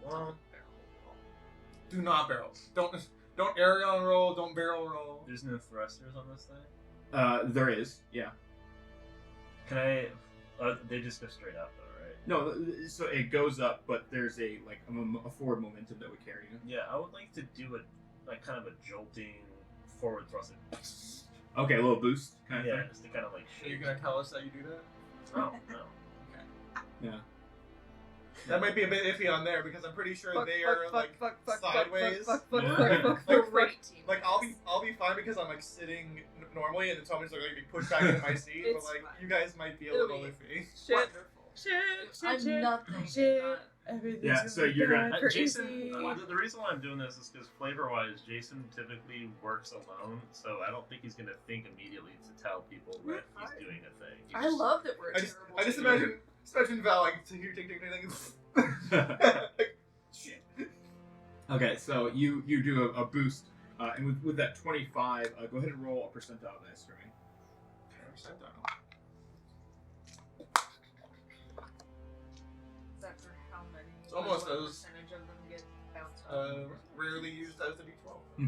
Well, Do not barrel. Don't aerial roll. Don't barrel roll. there's no thrusters on this thing. There is, yeah. Can I? They just go straight up though, right? No, so it goes up, but there's a forward momentum that would carry you. Yeah, I would like to do a kind of a jolting forward thrust. Okay, a little boost kind of Yeah, thing. just to kind of like Are you shake. gonna tell us that you do that? Oh no. Yeah. That might be a bit iffy on there because I'm pretty sure they are sideways. Yeah. Great team. Like I'll be fine because I'm like sitting normally and it's always like be pushed back into my seat. But It's like fine. you guys might be a It'll little be iffy. Shit. Wonderful. I'm nothing. Shit. Not- Everything's Yeah, so you're gonna- for Jason, easy. the reason why I'm doing this is because flavor-wise, Jason typically works alone, so I don't think he's gonna think immediately to tell people that he's doing a thing. He I just- love that we're I just terrible. imagine Val like take. Shit. Okay, so you do a boost, and with that 25, go ahead and roll a percentile dice for me. Is that for how many? It's almost what as- percentage of them get bounced off? Rarely used as a D12. Do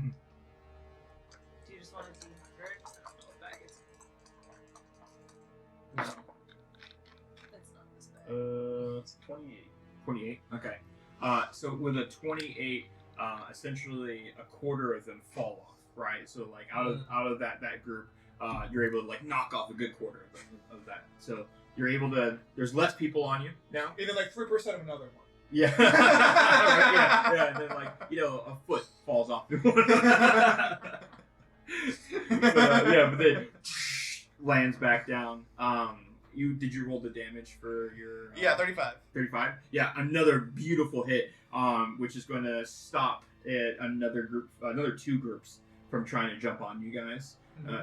you just want a D100? I don't know if that gets. It's not this bad. It's 28. 28. Okay. So with a 28, essentially a quarter of them fall off, right? So like out of that group, you're able to like knock off a good quarter of that. So you're able to. There's less people on you now. Even like 3% of another one. Yeah. yeah. And then like a foot falls off. But then lands back down. Did you roll the damage for your? Yeah, 35. 35. Yeah, another beautiful hit, which is going to stop another 2 groups from trying to jump on you guys.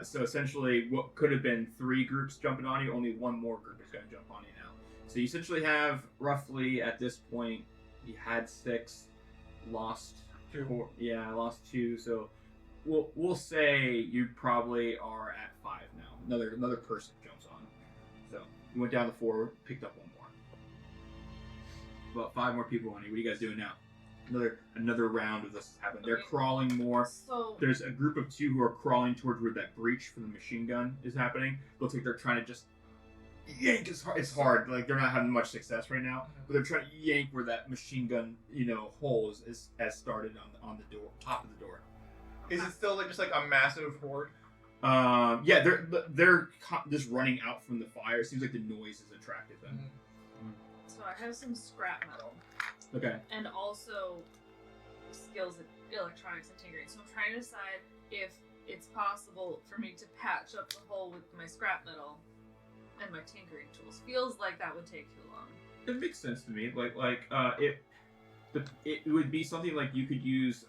So essentially, what could have been 3 groups jumping on you, only 1 more group is going to jump on you now. So you essentially have roughly at this point, you had 6, lost 2. 4. Yeah, I lost 2. So we'll say you probably are at 5 now. Another person jumps on. So you went down to 4, picked up 1 more. About 5 more people on you. What are you guys doing now? Another round of this is happening. They're crawling more. So There's a group of 2 who are crawling towards where that breach from the machine gun is happening. Looks like they're trying to just yank is hard. It's hard. Like they're not having much success right now, but they're trying to yank where that machine gun, hole has started on the door, top of the door. Is it still just like a massive horde? Yeah, they're just running out from the fire. It seems like the noise has attracted them. So I have some scrap metal. Okay. And also skills in electronics and tinkering. So I'm trying to decide if it's possible for me to patch up the hole with my scrap metal and my tinkering tools. Feels like that would take too long. It makes sense to me. It would be something like you could use.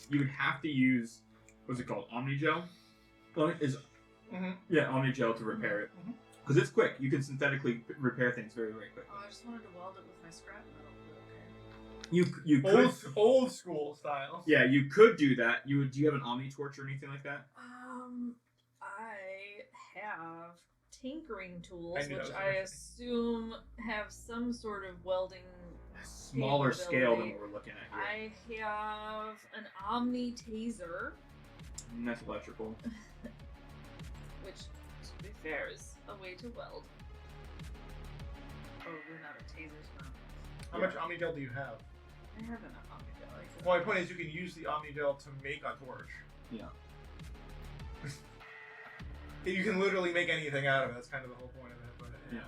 You would have to use what's it called? Omnigel. Yeah, Omnigel to repair it. Because it's quick. You can synthetically repair things very, very quickly. Oh, I just wanted to weld it with my scrap metal. But okay. You could old school style. Yeah, you could do that. Do you have an Omni torch or anything like that? I have tinkering tools, I knew that which was I gonna assume have some sort of welding. Smaller scale than what we're looking at here. I have an Omni taser, And that's electrical. which, to be fair, is a way to weld. Oh, we're not a taser's not. How much Omnigel do you have? I have enough Omnigel. Well, my point is you can use the Omnigel to make a torch. Yeah. You can literally make anything out of it. That's kind of the whole point of it. But Yeah.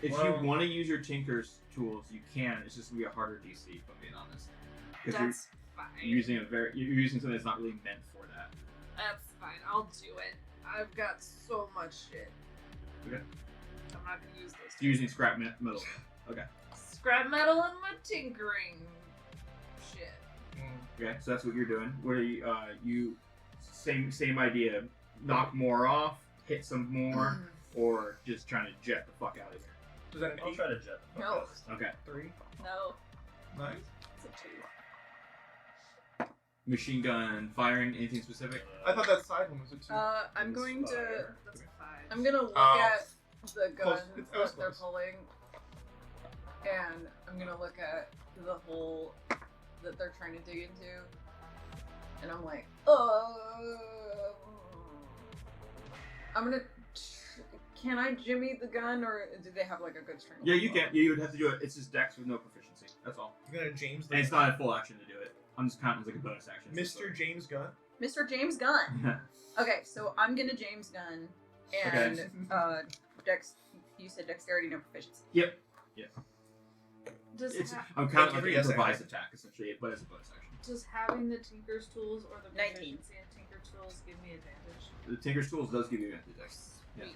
If you want to use your Tinker's tools, you can. It's just gonna be a harder DC, if I'm being honest. Because That's fine. you're using something that's not really meant for that. That's fine. I'll do it. I've got so much shit. Okay. I'm not gonna use those. You're using scrap metal. Okay. Scrap metal and my tinkering shit. Okay, so that's what you're doing. What are you? Same idea. Knock more off, hit some more, or just trying to jet the fuck out of here. is that an I'll 8? try to jet the fuck No. out. Okay. 3? No, Nice. it's a 2. Machine gun firing. Anything specific? I thought that side one was a 2. I'm going to. That's a 5. I'm gonna look Oh. at the Close. gun It was that they're close. pulling, and I'm gonna look at the hole that they're trying to dig into, and I'm like, I'm gonna. Can I jimmy the gun, or do they have like a good string? Yeah, you can. You would have to do it. It's just Dex with no proficiency. That's all. You're gonna James And it's not a full action to do it. I'm just counting as like a bonus action. Mr. James Gunn. Mr. James Gunn. Okay, so I'm gonna James Gunn, and Dex. You said dexterity, no proficiency. Yep. Does, I'm counting like Thank an you for improvised attack essentially, but it's a bonus action. does having the Tinker's tools or the 19. proficiency in Tinker tools give me advantage? The Tinker's Tools does give you advantage. Dex. Yeah. Sweet.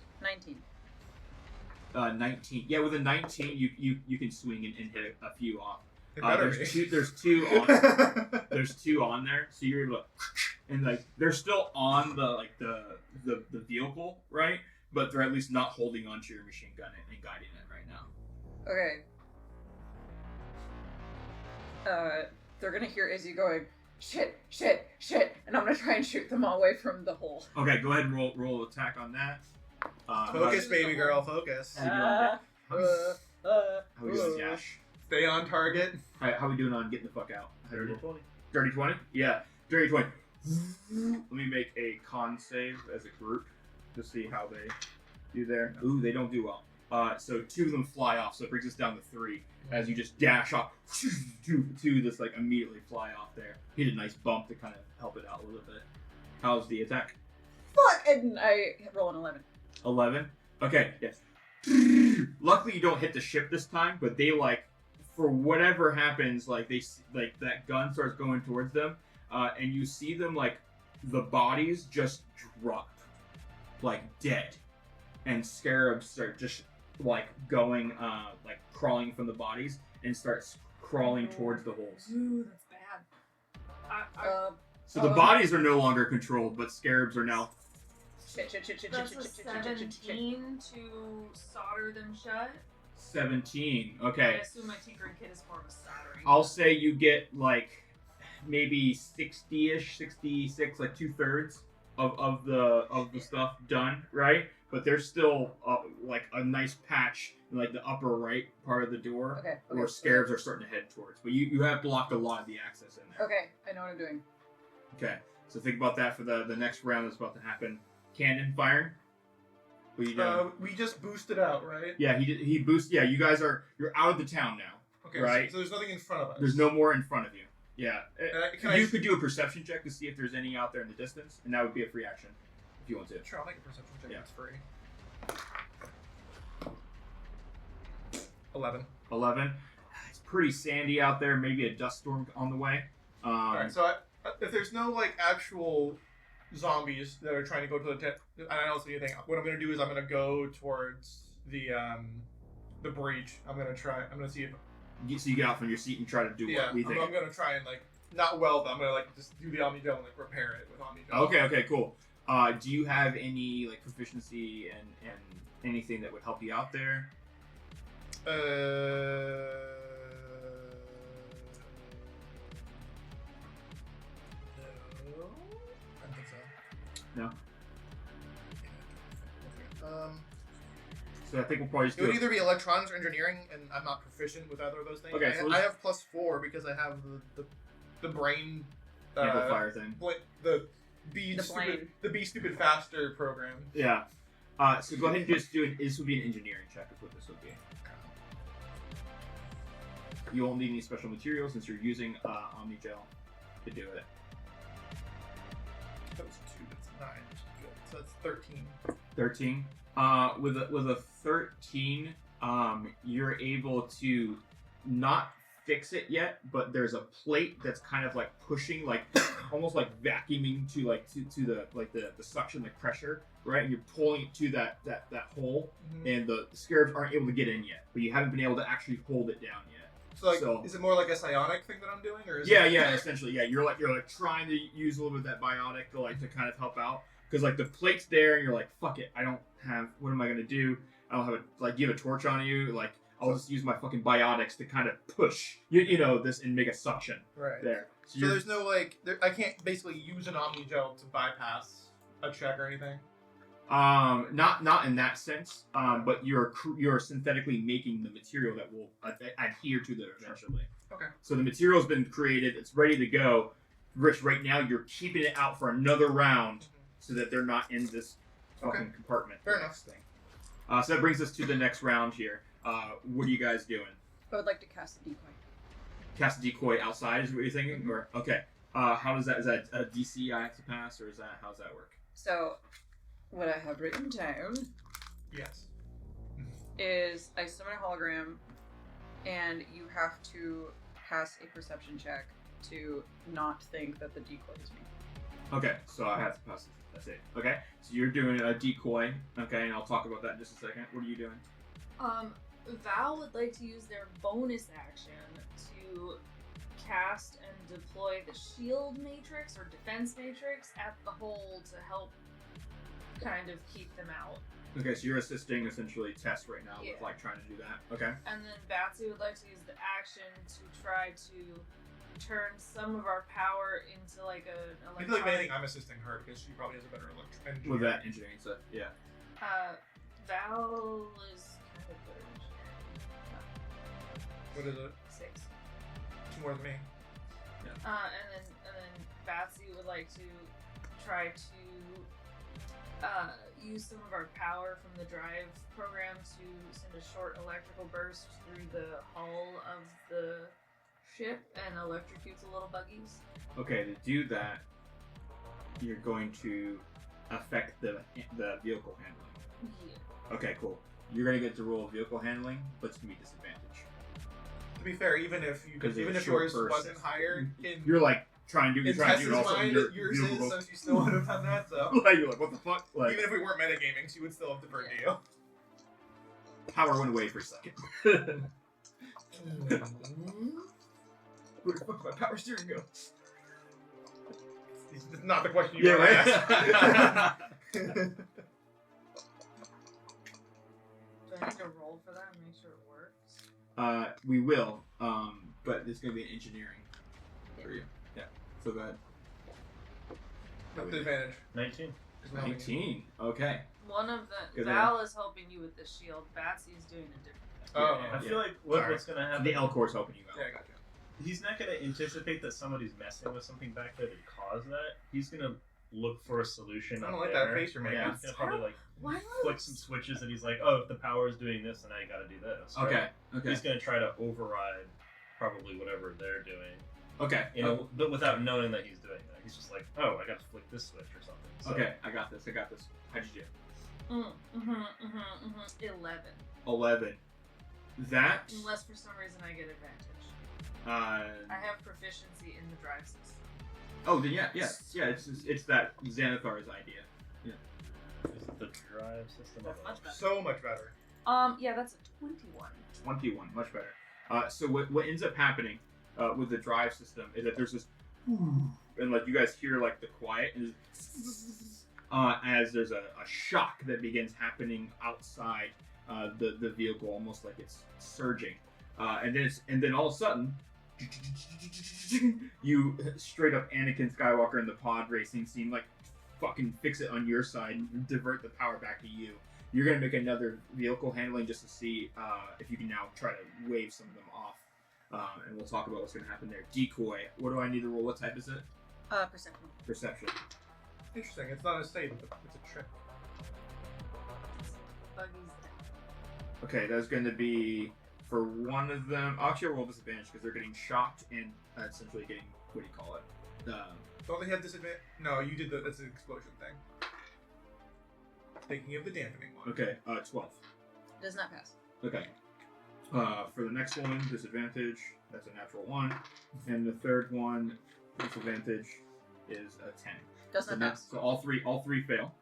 19. 19. Yeah, with a 19, you can swing and hit a few off. It better There's be. two on. There's 2 on there, so you're able to, and like they're still on the vehicle, right? But they're at least not holding onto your machine gun and guiding it right now. Okay. They're gonna hear Izzy going, shit, shit, shit, and I'm gonna try and shoot them all away from the hole. Okay, go ahead and roll attack on that. Focus, baby girl, focus. How we doing, Yash? Stay on target. How we doing on getting the fuck out? Dirty 20. Dirty 20? Yeah, dirty 20. Let me make a con save as a group to see how they do there. Ooh, they don't do well. So 2 of them fly off, so it brings us down to 3 as you just dash off. 2 just like immediately fly off there. Hit a nice bump to kind of help it out a little bit. How's the attack? Fuck! And I roll an 11. 11? Okay, yes. Luckily you don't hit the ship this time, but they like, for whatever happens, like that gun starts going towards them, and you see them like the bodies just drop, like dead, and scarabs start just like going, like crawling from the bodies and starts crawling towards the holes. Ooh, that's bad. So the bodies are no longer controlled, but scarabs are now. That's a 17 to solder them shut. 17. I Okay. assume my tinkering kit is more of a soldering. I'll say you get like maybe 60-ish, 66, like 2/3 of the stuff done, right? But there's still like a nice patch in like the upper right part of the door Okay. where scarabs are starting to head towards. But you have blocked a lot of the access in there. Okay, I know what I'm doing. Okay. So think about that for the next round that's about to happen. Cannon firing. What are you doing? We just boosted out, right? Yeah, he boosts. Yeah, you're out of the town now. Okay, right. So there's nothing in front of us. There's no more in front of you. Yeah. You could do a perception check to see if there's any out there in the distance, and that would be a free action if you want to. Sure, I'll make a perception check. Yeah. It's free. 11. 11. It's pretty sandy out there. Maybe a dust storm on the way. Alright, so if there's no like actual zombies that are trying to go to I don't see anything. What I'm gonna do is I'm gonna go towards the breach. I'm gonna see if. So you get out from your seat and try to do what we think. I'm gonna try and like not weld. I'm gonna like just do the Omnigel and like repair it with Omnigel. Okay, cool. Do you have any like proficiency and anything that would help you out there? No. I don't think so. No. Okay. So I think we'll probably just It would either be electronics or engineering, and I'm not proficient with either of those things. Okay, so I have +4 because I have the brain amplifier thing. The be stupid faster program. Yeah. So go ahead and just do it. This would be an engineering check. Is what this would be. You won't need any special materials since you're using Omnigel to do it. That was 2. That's 9. Which is good. So that's 13. 13. With a 13, you're able to not fix it yet, but there's a plate that's kind of like pushing, like almost like vacuuming to the suction, like pressure, right? And you're pulling it to that hole, and the scarabs aren't able to get in yet, but you haven't been able to actually hold it down yet. So is it more like a psionic thing that I'm doing, or is yeah, essentially, yeah. You're like trying to use a little bit of that biotic to kind of help out. Because, like, the plate's there, and you're like, fuck it, I don't have, what am I going to do? I don't have you have a torch on you, like, I'll just use my fucking biotics to kind of push, this and make a suction there. So there's no, I can't basically use an Omnigel to bypass a check or anything? Not in that sense, but you're synthetically making the material that will adhere to them eventually. Okay. So the material's been created, it's ready to go. Rich, right now, you're keeping it out for another round. So that they're not in this fucking compartment. Fair enough. Thing. So that brings us to the next round here. What are you guys doing? I would like to cast a decoy. Cast a decoy outside is what you're thinking? Mm-hmm. Or okay. How does that? Is that a DC I have to pass, or how does that work? So, what I have written down is I summon a hologram, and you have to pass a perception check to not think that the decoy is me. Okay, so I have to pass it. That's it. Okay, so you're doing a decoy. Okay, and I'll talk about that in just a second. What are you doing? Val would like to use their bonus action to cast and deploy the shield matrix or defense matrix at the hole to help kind of keep them out. Okay, so you're assisting essentially Tess right now with trying to do that. Okay. And then Batsy would like to use the action to try to turn some of our power into like a I feel like anything I'm assisting her because she probably has a better engineering. With that engineering stuff, yeah. Val is kind of good at engineering. What is it? 6. 2 more than me. Yeah. And then Batsy would like to try to use some of our power from the drive program to send a short electrical burst through the hull of the ship and electrocutes the little buggies. Okay, to do that, you're going to affect the vehicle handling. Yeah. Okay, cool. You're gonna get to roll vehicle handling, but it's gonna be disadvantage. To be fair, even if yours burst. wasn't higher, You're like trying to do in it. Tess's Also, mind, your yours vehicle is, goes- so she still would have done that. So you're like, what the fuck? Like, even if we weren't metagaming, she would still have deferred to you. power went away for a second. Where the fuck did my power steering go? It's not the question you Yeah, want right. to ask. Do I need to roll for that and make sure it works? We will, but it's gonna be an engineering for you. Yeah. So go ahead. What's the advantage? 19. 19. Okay. One of the Good Val is helping you with the shield. Batsy's doing a different thing. Oh, I feel like what's going to happen. The L core's helping you out. yeah, I got you. He's not going to anticipate that somebody's messing with something back there to cause that. He's going to look for a solution. I don't up like there. that face you're making. He's gonna probably like Why not? flick some switches, and he's like, "Oh, if the power is doing this, then I gotta do this." right? Okay. Okay. He's gonna try to override probably whatever they're doing, Okay. but without knowing that he's doing that. He's just like, "Oh, I gotta flick this switch or something." So, Okay. I got this. How'd you do? 11. 11. That. Unless for some reason I get advantage. Uh. I have proficiency in the drive system. Oh, then yeah. It's that Xanathar's idea. Is it the drive system? That's much better. So much better. Yeah, that's a 21. 21, much better. So what ends up happening with the drive system is that there's this, and like you guys hear like the quiet, and as there's a shock that begins happening outside the vehicle, almost like it's surging, and then all of a sudden, you straight up Anakin Skywalker in the pod racing scene, like fucking fix it on your side and divert the power back to you. You're going to make another vehicle handling just to see if you can now try to wave some of them off. And we'll talk about what's going to happen there. Decoy. What do I need to roll? What type is it? Perception. Perception. Interesting. It's not a save. It's a trick. Buggy's dead. Okay, that's going to be for one of them. I'll actually roll disadvantage because they're getting shocked and essentially getting, what do you call it? Don't they have disadvantage? No, you did that's an explosion thing. Thinking of the dampening one. Okay, 12. Does not pass. Okay. For the next one, disadvantage. That's a natural 1. And the third one, disadvantage is a 10. Does not pass. So all three fail.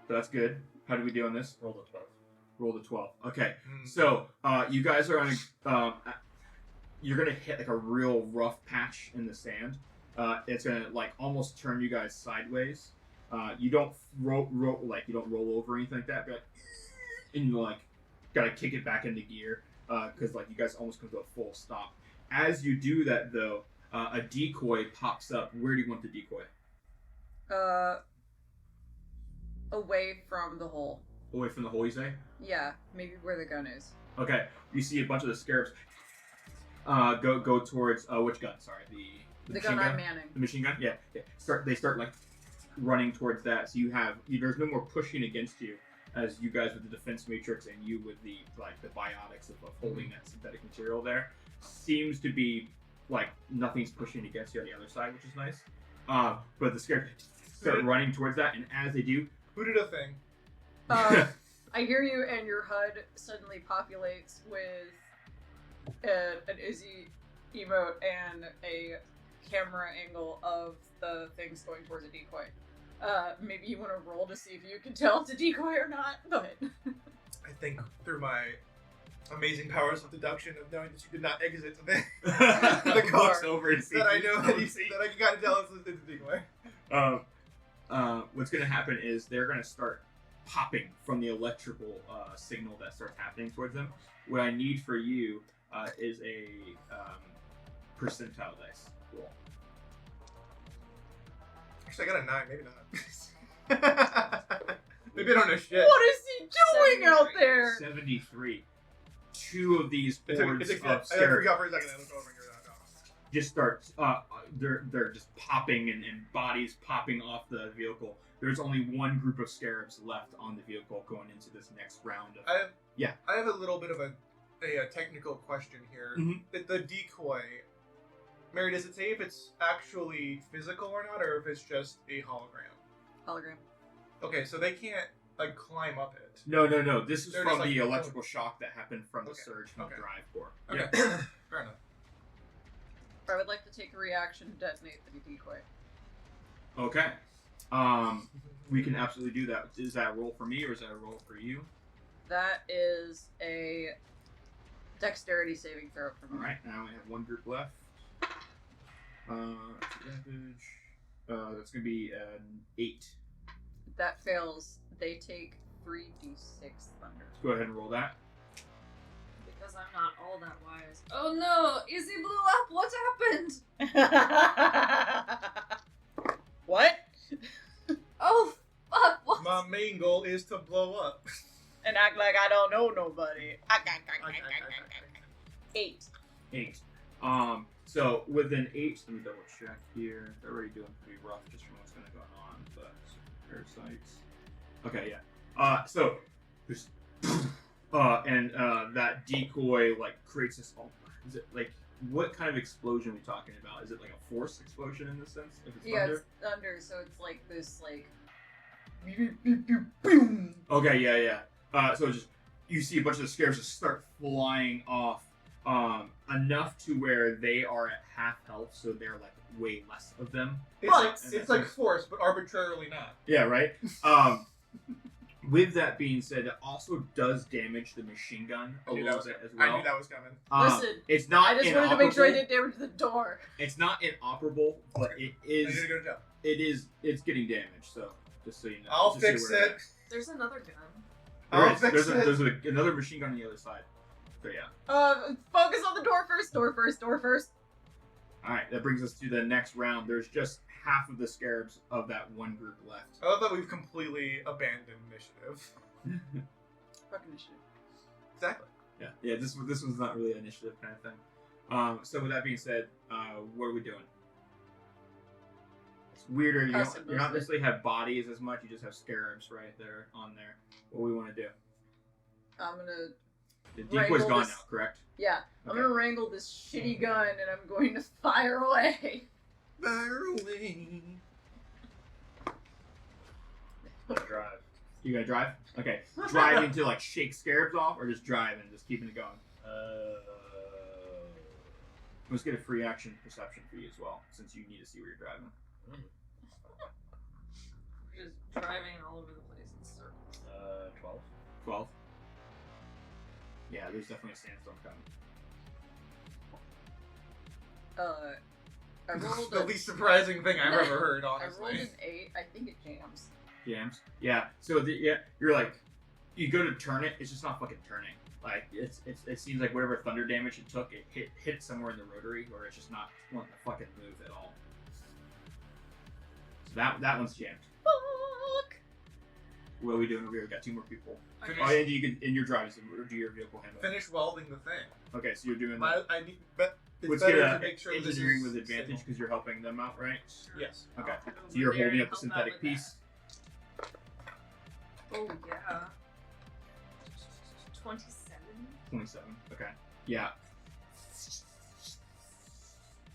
So that's good. How do we do on this? Roll the 12. Roll the 12. Okay. Mm. So you guys are on. You're gonna hit like a real rough patch in the sand. It's gonna like almost turn you guys sideways. You don't roll over or anything like that, but and you like gotta kick it back into gear because like you guys almost come to a full stop. As you do that though, a decoy pops up. Where do you want the decoy? Away from the hole. Away from the hole, you say? Yeah, maybe where the gun is. Okay. You see a bunch of the scarabs go towards which gun? Sorry, the The gun machine I'm manning. The machine gun? Yeah. They start like running towards that. So there's no more pushing against you as you guys with the defense matrix and you with the biotics of holding that synthetic material there. Seems to be like nothing's pushing against you on the other side, which is nice. But the scarabs start running towards that, and as they do, Who did a thing? I hear you, and your HUD suddenly populates with an Izzy emote and a camera angle of the things going towards a decoy. Maybe you want to roll to see if you can tell it's a decoy or not, but... I think through my amazing powers of deduction of knowing that you did not exit the looks car, over and sees that I know that I can kind of tell it's a decoy. What's going to happen is they're going to start popping from the electrical signal that starts happening towards them. What I need for you is a percentile dice roll. Actually, I got a 9. Maybe not. Maybe I don't know shit. What is he doing out there? 73. Two of these boards of I scarab forgot for a second. I looked over and you're not. just start. They're just popping and bodies popping off the vehicle. There's only one group of scarabs left on the vehicle going into this next round of. I have a little bit of a technical question here. Mhm. The decoy, Mary, does it say if it's actually physical or not, or if it's just a hologram? Hologram. Okay, so they can't like climb up it. No. This is They're from just, the like, electrical shock that happened from the Okay, surge from okay. the drive core. Okay, Yeah. fair enough. I would like to take a reaction to detonate the decoy. Okay. We can absolutely do that. Is that a roll for me or is that a roll for you? That is a dexterity saving throw for me. All right. I only have one group left. Advantage. That's gonna be an 8. That fails. They take 3d6 thunder. Go ahead and roll that. Because I'm not all that wise. Oh no! Izzy blew up! What happened? What? Oh fuck! What? My main goal is to blow up. And act like I don't know nobody. 8. 8. So with an 8, let me double check here. They're already doing pretty rough just from what's gonna go on. Parasites. Okay, yeah. So there's and that decoy like creates this. Oh, is it like what kind of explosion are we talking about? Is it like a force explosion in this sense? If it's thunder? It's thunder, so it's like this like. Okay, yeah. So just you see a bunch of the scarabs just start flying off, enough to where they are at half health, so they're like way less of them. It's like force, but arbitrarily not. Yeah, right. With that being said, it also does damage the machine gun a little bit as well. I knew that was coming. Listen, it's not. I just wanted to make sure I didn't damage the door. It's not inoperable, but it is. I did a good job. It is. It's getting damaged. So just so you know, I'll just so fix you're aware. it. There's another gun. I'll fix There's it. another machine gun on the other side. So yeah. Focus on the door first. Door first. All right, that brings us to the next round. There's just half of the scarabs of that one group left. I love that we've completely abandoned initiative. Fuck initiative. Exactly. Yeah. This one's not really an initiative kind of thing. So with that being said, what are we doing? It's weirder. You're not necessarily have bodies as much. You just have scarabs right there on there. What do we want to do? I'm gonna. The decoy's gone this- now, correct? Yeah, I'm gonna wrangle this shitty gun and I'm going to fire away. Fire away. Drive. You gonna drive? Okay. Driving to like shake scarabs off, or just drive and just keeping it going? Let's get a free action perception for you as well, since you need to see where you're driving. We're just driving all over the place in circles. 12. 12. Yeah, there's definitely a sandstorm coming. I rolled The least surprising thing I've ever heard, I rolled honestly. an 8. I think it jams. Jams. Yeah. So you're like, you go to turn it, it's just not fucking turning. Like it seems like whatever thunder damage it took, it hit somewhere in the rotary, or it's just not wanting to fucking move at all. So that one's jammed. Fuck! What are we doing over here? We got 2 more people. Okay. Oh, and you can in your driving, so do your vehicle handle. Finish welding the thing. Okay, so you're doing. I need, but it's Let's better get to a make sure this engineering is with advantage stable. because you're helping them out, right? Yes. Okay. I'll So you're move there holding and up the help out synthetic with that. piece. Oh yeah. 27. 27. Okay. Yeah.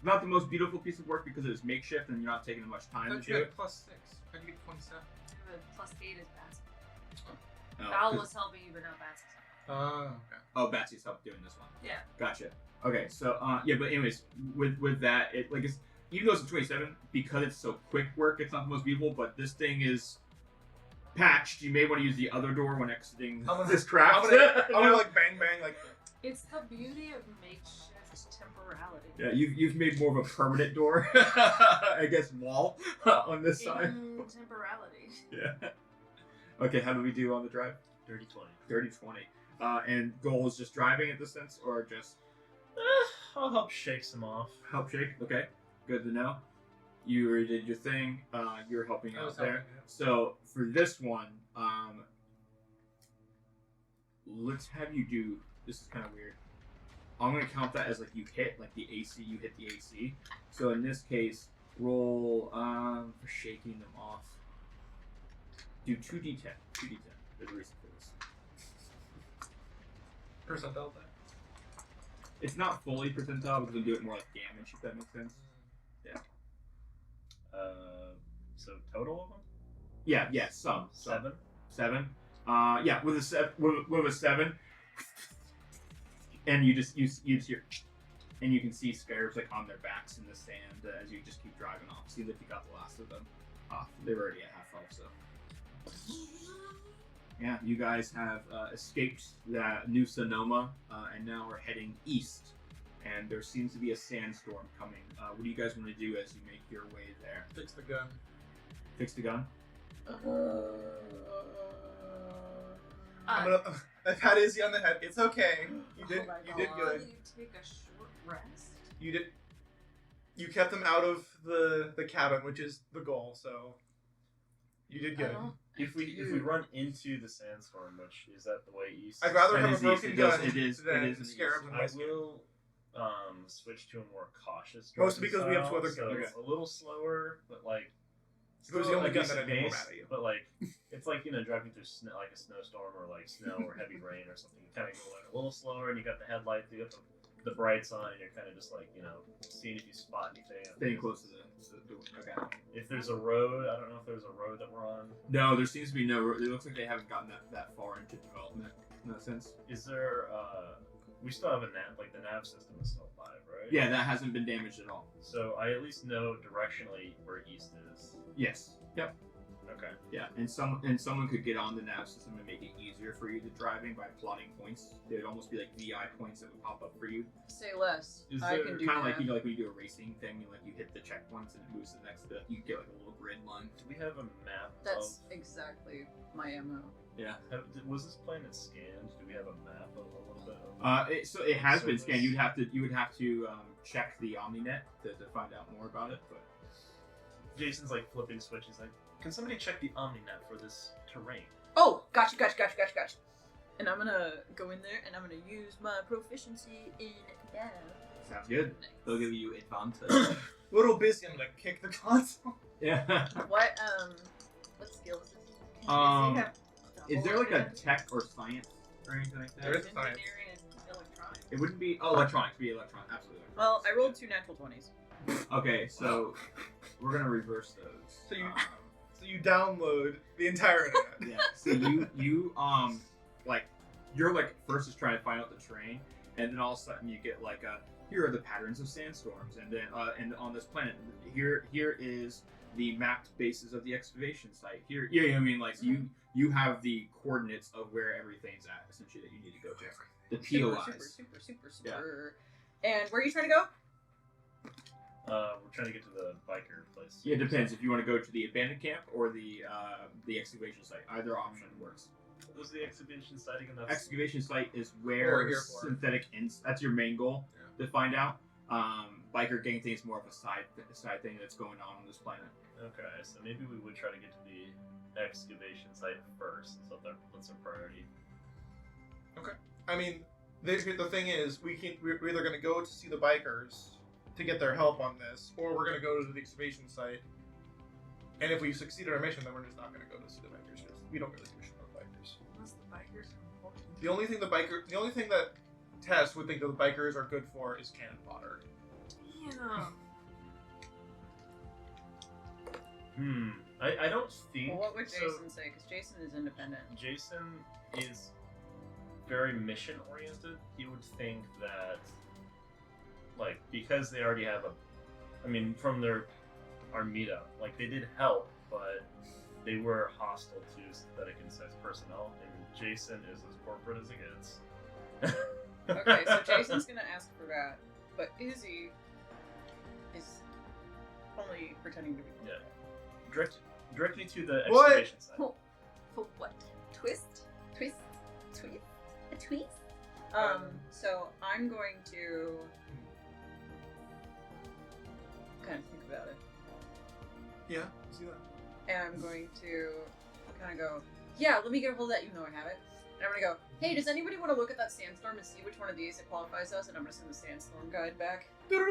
Not the most beautiful piece of work because it is makeshift and you're not taking much time Don't to you do have it. +6? How do you get 27? I have a +8 is Bats. Oh, Val 'cause- was helping you, but not Bats. Okay. oh, Batsy's helped doing this one. Yeah. Gotcha. Okay, so yeah, but anyways, with that, it like it's even though it's a 27, because it's so quick work, it's not the most beautiful. But this thing is patched. You may want to use the other door when exiting I'm gonna- this craft. I'm gonna like bang like. It's the beauty of makeshift temporality. Yeah, you've made more of a permanent door, I guess, wall on this side. In temporality. Yeah. Okay, how do we do on the drive? 30-20. 30-20. And goal is just driving at this sense, or just I'll help shake some off. help shake? Okay, good to know. You already did your thing. You're helping I out was there. helping, yeah. So for this one, let's have you do. This is kind of weird. I'm gonna count that as like you hit, like the AC. You hit the AC. So in this case, roll for shaking them off. Do 2d10. 2d10. There's a reason for this. Percentile that. It's not fully percentile because we do it more like damage, if that makes sense. So total of them? Yeah, some. 7. 7. Yeah, with a 7, and you just hear, and you can see scarabs like on their backs in the sand as you just keep driving off. See if you got the last of them off. They were already at half health, so. Yeah, you guys have escaped that new Synoma, and now are heading east. And there seems to be a sandstorm coming. What do you guys want to do as you make your way there? Fix the gun. Fix the gun? I've had Izzy on the head. It's okay. You did. Oh my You did God. good. You take a short rest. You did. You kept them out of the cabin, which is the goal. So you did good. If we run into the sandstorm, which is that the way east? I'd rather That have a is broken east. gun It is than in the scarabs east. and I whiskey. will switch to a more cautious. Mostly driving because we have style, 2 other so guns. it's a little slower, but like If it was the only a gun decent that I'd be more pace, mad at you. but like it's like driving through like a snowstorm or like snow or heavy rain or something. You kind of go like a little slower, and you got the headlights, you got the brights on, and you're kind of just like seeing if you spot anything. Staying close to the okay. If there's a road, I don't know if there's a road that we're on. No, there seems to be no. It looks like they haven't gotten that far into development in that sense. Is there? We still have a nav. Like the nav system is still alive, right? Yeah, that hasn't been damaged at all. So I at least know directionally where east is. Yes. Yep. Okay. Yeah, and someone could get on the nav system and make it easier for you to driving by plotting points. They'd almost be like VI points that would pop up for you. Say less. Is I there can do Kind of that. like like when you do a racing thing, you hit the checkpoints and it moves to the next bit. You get like a little grid line. Do we have a map? That's exactly my MO. Yeah. Was this planet scanned? Do we have a map of a little bit? So it has been Service. scanned. You would have to check the OmniNet to find out more about it. But Jason's like flipping switches. Like, can somebody check the OmniNet for this terrain? Oh, gotcha. And I'm gonna go in there and I'm gonna use my proficiency in nav. sounds good. They'll give you advantage. Little busy, I'm gonna kick the console. Yeah. What skill is this? Is there like a tech or science or anything like There that? is science. Engineering and electronics. It wouldn't be electronics. It'd be electronics. Absolutely. Well, I rolled 2 natural 20s. Okay, so we're gonna reverse those. So you download the entire internet. Yeah. So you you're like first is trying to find out the terrain, and then all of a sudden you get like here are the patterns of sandstorms, and then and on this planet here is the mapped bases of the excavation site. Here, you know what I mean? Like you have the coordinates of where everything's at essentially that you need to go to. The POIs. Super. And where are you trying to go? We're trying to get to the biker place. Yeah, it depends if you want to go to the abandoned camp or the excavation site. Either option works. What was the excavation site again? That's Excavation site is What we're where here for. synthetic that's your main goal to find out. Biker gang thing is more of a side thing that's going on this planet. Okay, so maybe we would try to get to the excavation site first. So that's our priority. I mean, the thing is, we're either going to go to see the bikers to get their help on this, or we're going to go to the excavation site. And if we succeed in our mission, then we're just not going to go to see the bikers because we don't really give a shit about bikers. Unless the bikers are important. The only thing that Tess would think that the bikers are good for is cannon fodder. Yeah. I don't think. Well, what would so. Jason say? Because Jason is independent. Jason is very mission oriented. He would think that, like, because they already have from our meetup, like they did help, but they were hostile to synthetic insects personnel, and Jason is as corporate as it gets. Okay, so Jason's gonna ask for that, but Izzy is only pretending to be. Yeah. Directly to the What? excavation site. For what? Twist? A tweet? So I'm going to kind of think about it, Yeah, see that. and I'm going to kind of go, yeah, let me get a hold of that, even though I have it. And I'm gonna go, hey, does anybody want to look at that sandstorm and see which one of these it qualifies us? And I'm gonna send the sandstorm guide back. So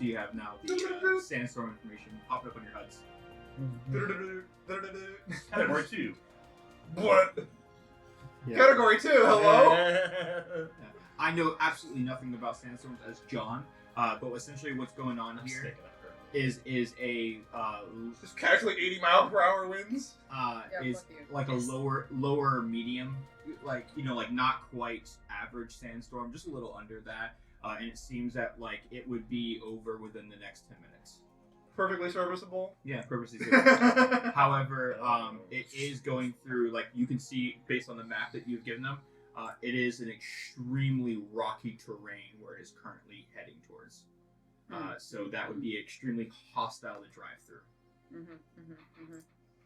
you have now the sandstorm information popping up on your HUDs. Category 2. What? Yeah. Category 2, hello? I know absolutely nothing about sandstorms as John, but essentially what's going on I'm here sticking up her. is a Just casually 80 mile per hour winds. is fuck you. like a lower medium, like not quite average sandstorm, just a little under that, and it seems that like it would be over within the next 10 minutes. Perfectly serviceable. Yeah, purposely. However, it is going through, like you can see based on the map that you've given them, it is an extremely rocky terrain where it is currently heading towards. So that would be extremely hostile to drive through.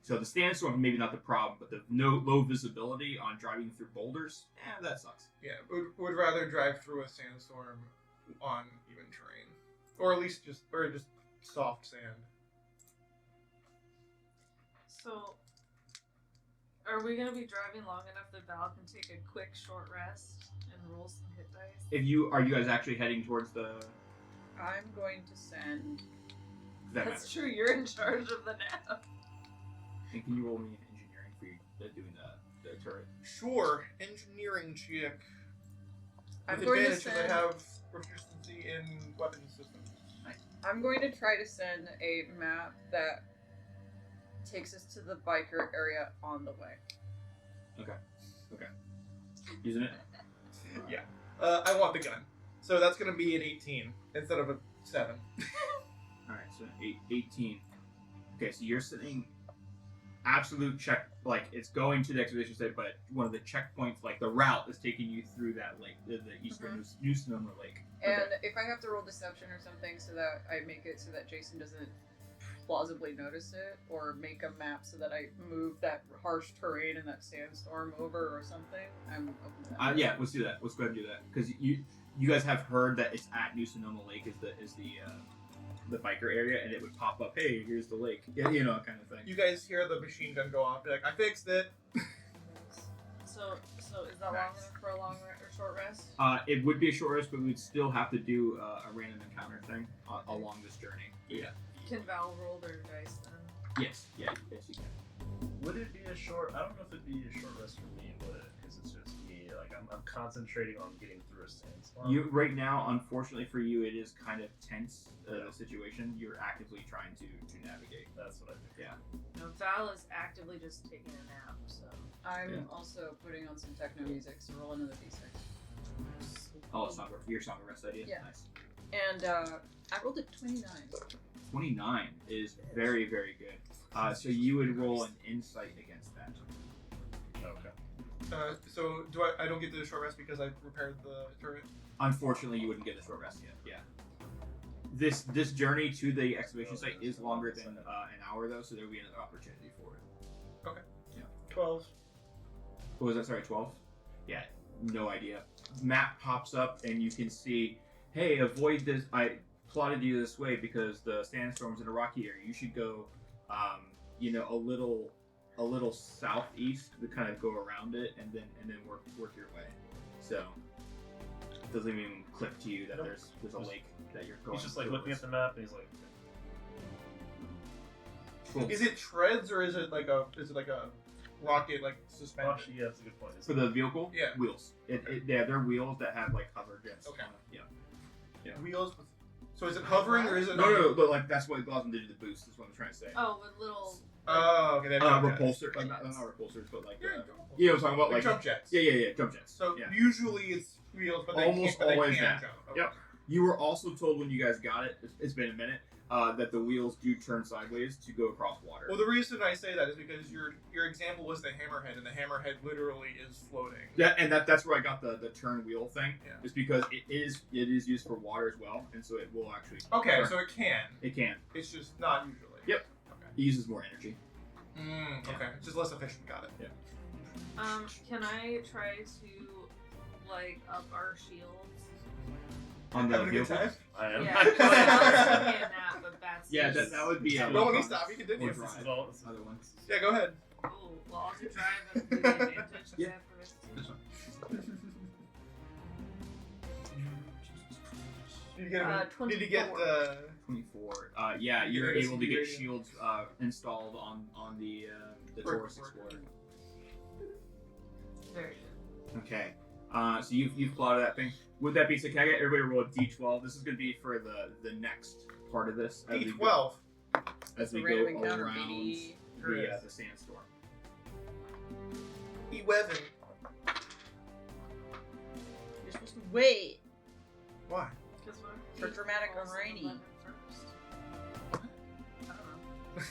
So the sandstorm maybe not the problem, but the low visibility on driving through boulders, that sucks. Yeah, would rather drive through a sandstorm on even terrain, or at least just soft sand. So, are we gonna be driving long enough that Val can take a quick short rest and roll some hit dice? Are you guys actually heading towards the? I'm going to send That That's matters. true. You're in charge of the nap. And can you roll me an engineering for you doing the turret? Sure, engineering check. I'm With going to advantage because I send. have proficiency in weapons systems. I'm going to try to send a map that takes us to the biker area on the way. Using it? Yeah. I want the gun. So that's going to be an 18 instead of a 7. Alright, so 18. Okay, so you're sitting absolute check, like it's going to the expedition site, but one of the checkpoints, like the route is taking you through that lake, the eastern New Synoma Lake. And if I have to roll deception or something so that I make it so that Jason doesn't plausibly notice it, or make a map so that I move that harsh terrain and that sandstorm over or something, I'm open to that. Yeah, let's do that. Let's go ahead and do that. Because you guys have heard that it's at New Synoma Lake is the biker area, and it would pop up, hey, here's the lake. Yeah, you know, kind of thing. You guys hear the machine gun go off. Be like, I fixed it. So is that long enough for a long or short rest? It would be a short rest, but we'd still have to do a random encounter thing along this journey. Yeah. Can Val roll their dice then? Yes. Yeah. Yes, you can. Would it be a short? I don't know if it'd be a short rest for me, would it? Because it's just me. Like I'm concentrating on getting through a sandstorm. You right now, unfortunately for you, it is kind of tense. The situation you're actively trying to navigate. That's what I think. Yeah. No, Val is actively just taking a nap. So I'm also putting on some techno music, so roll another d6. Oh, your song of rest idea. Yeah. Nice. And I rolled a 29. 29 is very, very good. So you would roll an insight against that. Okay. So I don't get the short rest because I repaired the turret? Unfortunately, you wouldn't get a short rest yet. Yeah. This journey to the excavation site is longer than an hour though, so there will be another opportunity for it. Okay. Yeah. 12. What was that? Sorry, 12? Yeah. No idea. Map pops up and you can see, hey, avoid this. I plotted you this way because the sandstorm's in a rocky area. You should go, a little southeast to kind of go around it and then work your way. So it doesn't even click to you that there's a lake that you're going. He's just like looking at the map and he's like, Cool. Is it treads or is it like a rocket like oh, suspended? actually, yeah, that's a good point. For the vehicle, Yeah. wheels. They're wheels that have like hover jets. Okay. Yeah. Wheels with. So is it hovering or is it? No, but like that's what allows them to do the boost. Is what I'm trying to say. oh, with little. Oh, okay. They have jump jets. Repulsor, not repulsors, but like Yeah, you know what I'm talking about, like like jump jets. yeah, jump jets. So yeah. usually it's wheels, but they Almost can't, but always they can that. jump. Okay. Yep. You were also told when you guys got it, it's been a minute, that the wheels do turn sideways to go across water. Well, the reason I say that is because your example was the hammerhead, and the hammerhead literally is floating. Yeah, and that's where I got the turn wheel thing. Yeah. Is because it is used for water as well, and so it will actually. Okay, turn. so it can. It can. It's just not usually. Yep. Okay. It uses more energy. Okay. It's just less efficient. Got it. Yeah. Can I try to like up our shields? On the Having a good vehicle. time? I am. Yeah, I was taking a nap, but that's Yeah, just- that would be. Don't let me stop. You continue. Or This drive. is all. Other ones. Yeah, go ahead. Oh, well, I'll do drive and do the advantage. Yeah. Is that for this? Did you get? Did you 24. get? 24. Yeah, You you're get able to get radio. shields installed on the Taurus Explorer. Very good. Okay. So you've plotted that thing. With that being said, can I get everybody to roll a d12? This is going to be for the next part of this. As we go- D12. As we The go random encounter, around baby. the sandstorm. E11. You're supposed to wait Why? Because what? for dramatic Falls or on rainy. 11 first. I don't know.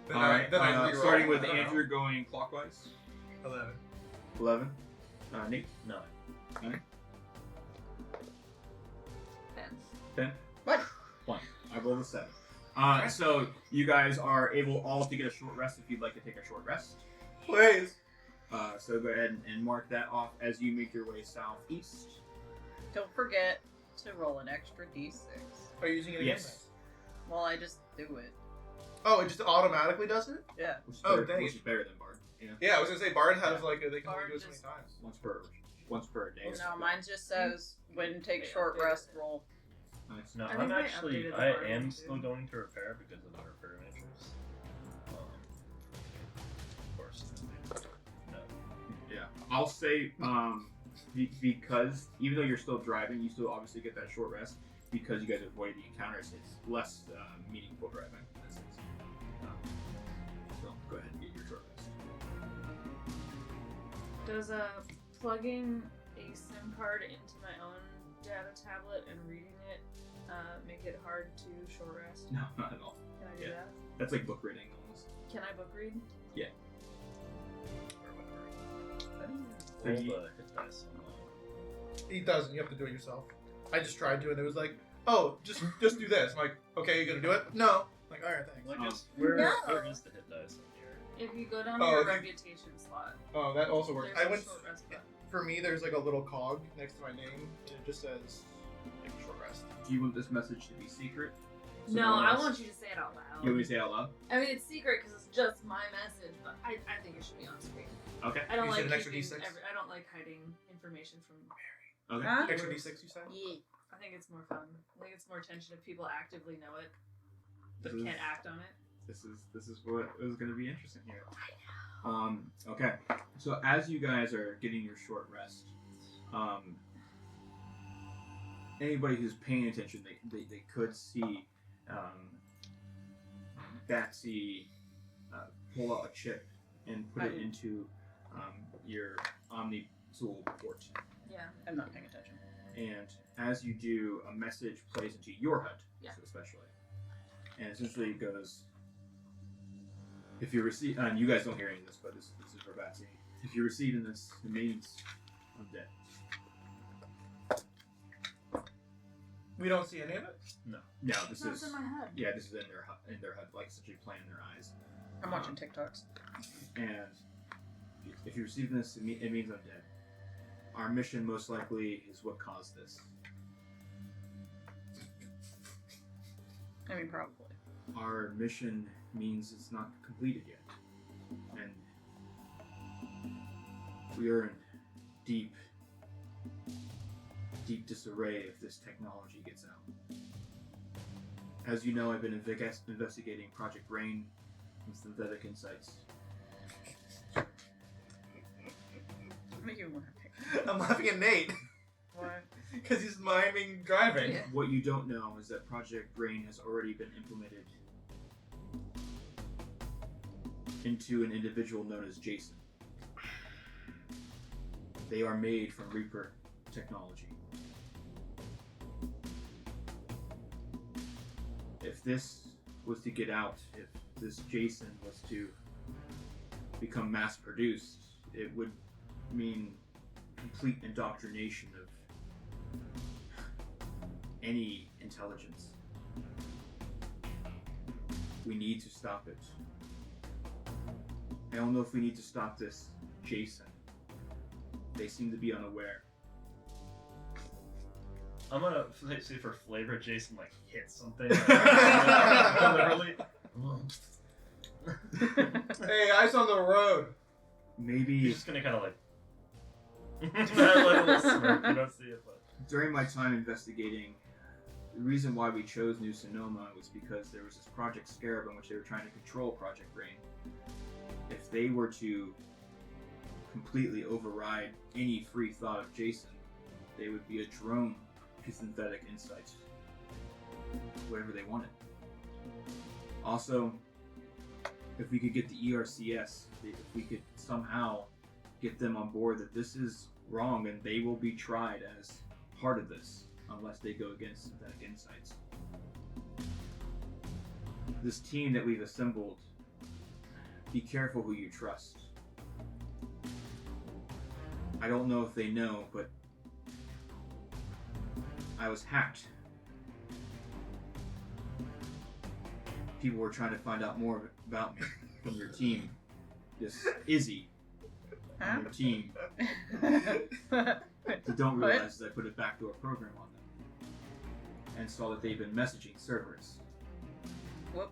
Then All right. then I reroll. Starting with I don't know. Andrew going clockwise. 11. 11. Nate. No. 10. What? 1. I rolled a 7. So you guys are able all to get a short rest if you'd like to take a short rest. Please. So go ahead and mark that off as you make your way southeast. Don't forget to roll an extra d6. Are you using it again? Yes. Well, I just do it. Oh, it just automatically does it? Yeah. Which is Oh, better, dang which it. is better than Bard. Yeah. Yeah, I was gonna say Bard has Yeah. like they can only Bard do it so many just- times. Once per day. No, mine just says when take short rest, roll. Nice. No, I think I'm they actually, updated the I hardware, am too. still going to repair because of the repair matrix. Of course. No. Yeah, I'll say because even though you're still driving, you still obviously get that short rest because you guys avoid the encounters. It's less meaningful driving in that sense. So go ahead and get your short rest. Does plugging a SIM card into my own data tablet and reading it make it hard to short rest? No, not at all. Can I do Yeah. that? That's like book reading almost. Can I book read? Yeah. Or whatever. So Roll you- the hit dice on the- He doesn't. You have to do it yourself. I just tried to, and it was like, oh, just do this. I'm like, okay, you gonna do it? No. I'm like, all right, thanks. Like, Oh. where No. is the hit dice on here? If you go down Oh, to your if you- reputation slot, Oh, that also works. there's I a went. short rest button. For me, there's like a little cog next to my name, and it just says like short rest. Do you want this message to be secret? So No, one I else- want you to say it out loud. You want me to say it out loud? I mean, it's secret because it's just my message, but I think it should be on screen. Okay. I don't You like said an extra keeping D6? I don't like hiding information from. Okay. Huh? Extra D6, you said? Yeah. I think it's more fun. I think it's more tension if people actively know it, but This is- can't act on it. This is what is going to be interesting here. Okay. So as you guys are getting your short rest, anybody who's paying attention, they could see Batsy pull out a chip and put it into your Omni Tool port. Yeah. I'm not paying attention. And as you do, a message plays into your HUD, Yeah. especially. And essentially it goes, if you receive, and you guys don't hear any of this, but this is for Batsy. If you're receiving this, it means I'm dead. We don't see any of it. No, this That's is in my head. yeah, this is in their HUD, like essentially playing in their eyes. I'm watching TikToks. And if you're receiving this, it means I'm dead. Our mission most likely is what caused this. I mean, probably. Our mission means it's not completed yet. And we are in deep disarray if this technology gets out. As you know, I've been investigating Project Rain and Synthetic Insights. Make you laughing. I'm laughing at Nate What? because he's miming driving. Yeah. What you don't know is that Project Rain has already been implemented into an individual known as Jason. They are made from Reaper technology. If this was to get out, if this Jason was to become mass produced, it would mean complete indoctrination of any intelligence. We need to stop it. I don't know if we need to stop this Jason. They seem to be unaware. I'm gonna see for flavor, Jason like hit something. Literally. Hey, eyes on the road. Maybe He's just gonna kind of like. Like a little smirk, you don't see it, but. during my time investigating, the reason why we chose New Synoma was because there was this Project Scarab in which they were trying to control Project Rain. If they were to completely override any free thought of Jason, they would be a drone to Synthetic Insights. Whatever they wanted. Also, if we could get the ERCS, if we could somehow get them on board that this is wrong and they will be tried as part of this unless they go against Synthetic Insights. This team that we've assembled, be careful who you trust. I don't know if they know, but I was hacked. People were trying to find out more about me from your team. This Izzy Huh? on your team that don't What? realize that I put a backdoor program on them and saw that they've been messaging servers. Whoop.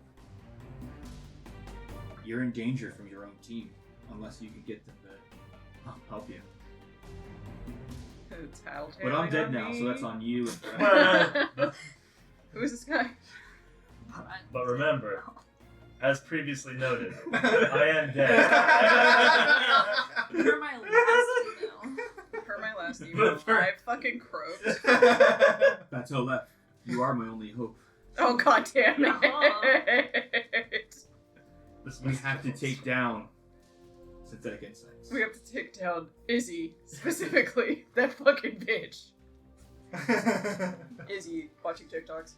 You're in danger from your own team unless you can get them to help you. It's how But I'm dead now, so that's on you. Who is this guy? But remember, as previously noted, I am dead. For my last email. Per my last email, I fucking croaked. That's all left. You are my only hope. Oh god damn it! We have to take down synthetic insights. We have to take down Izzy, specifically. That fucking bitch. Izzy, watching TikToks.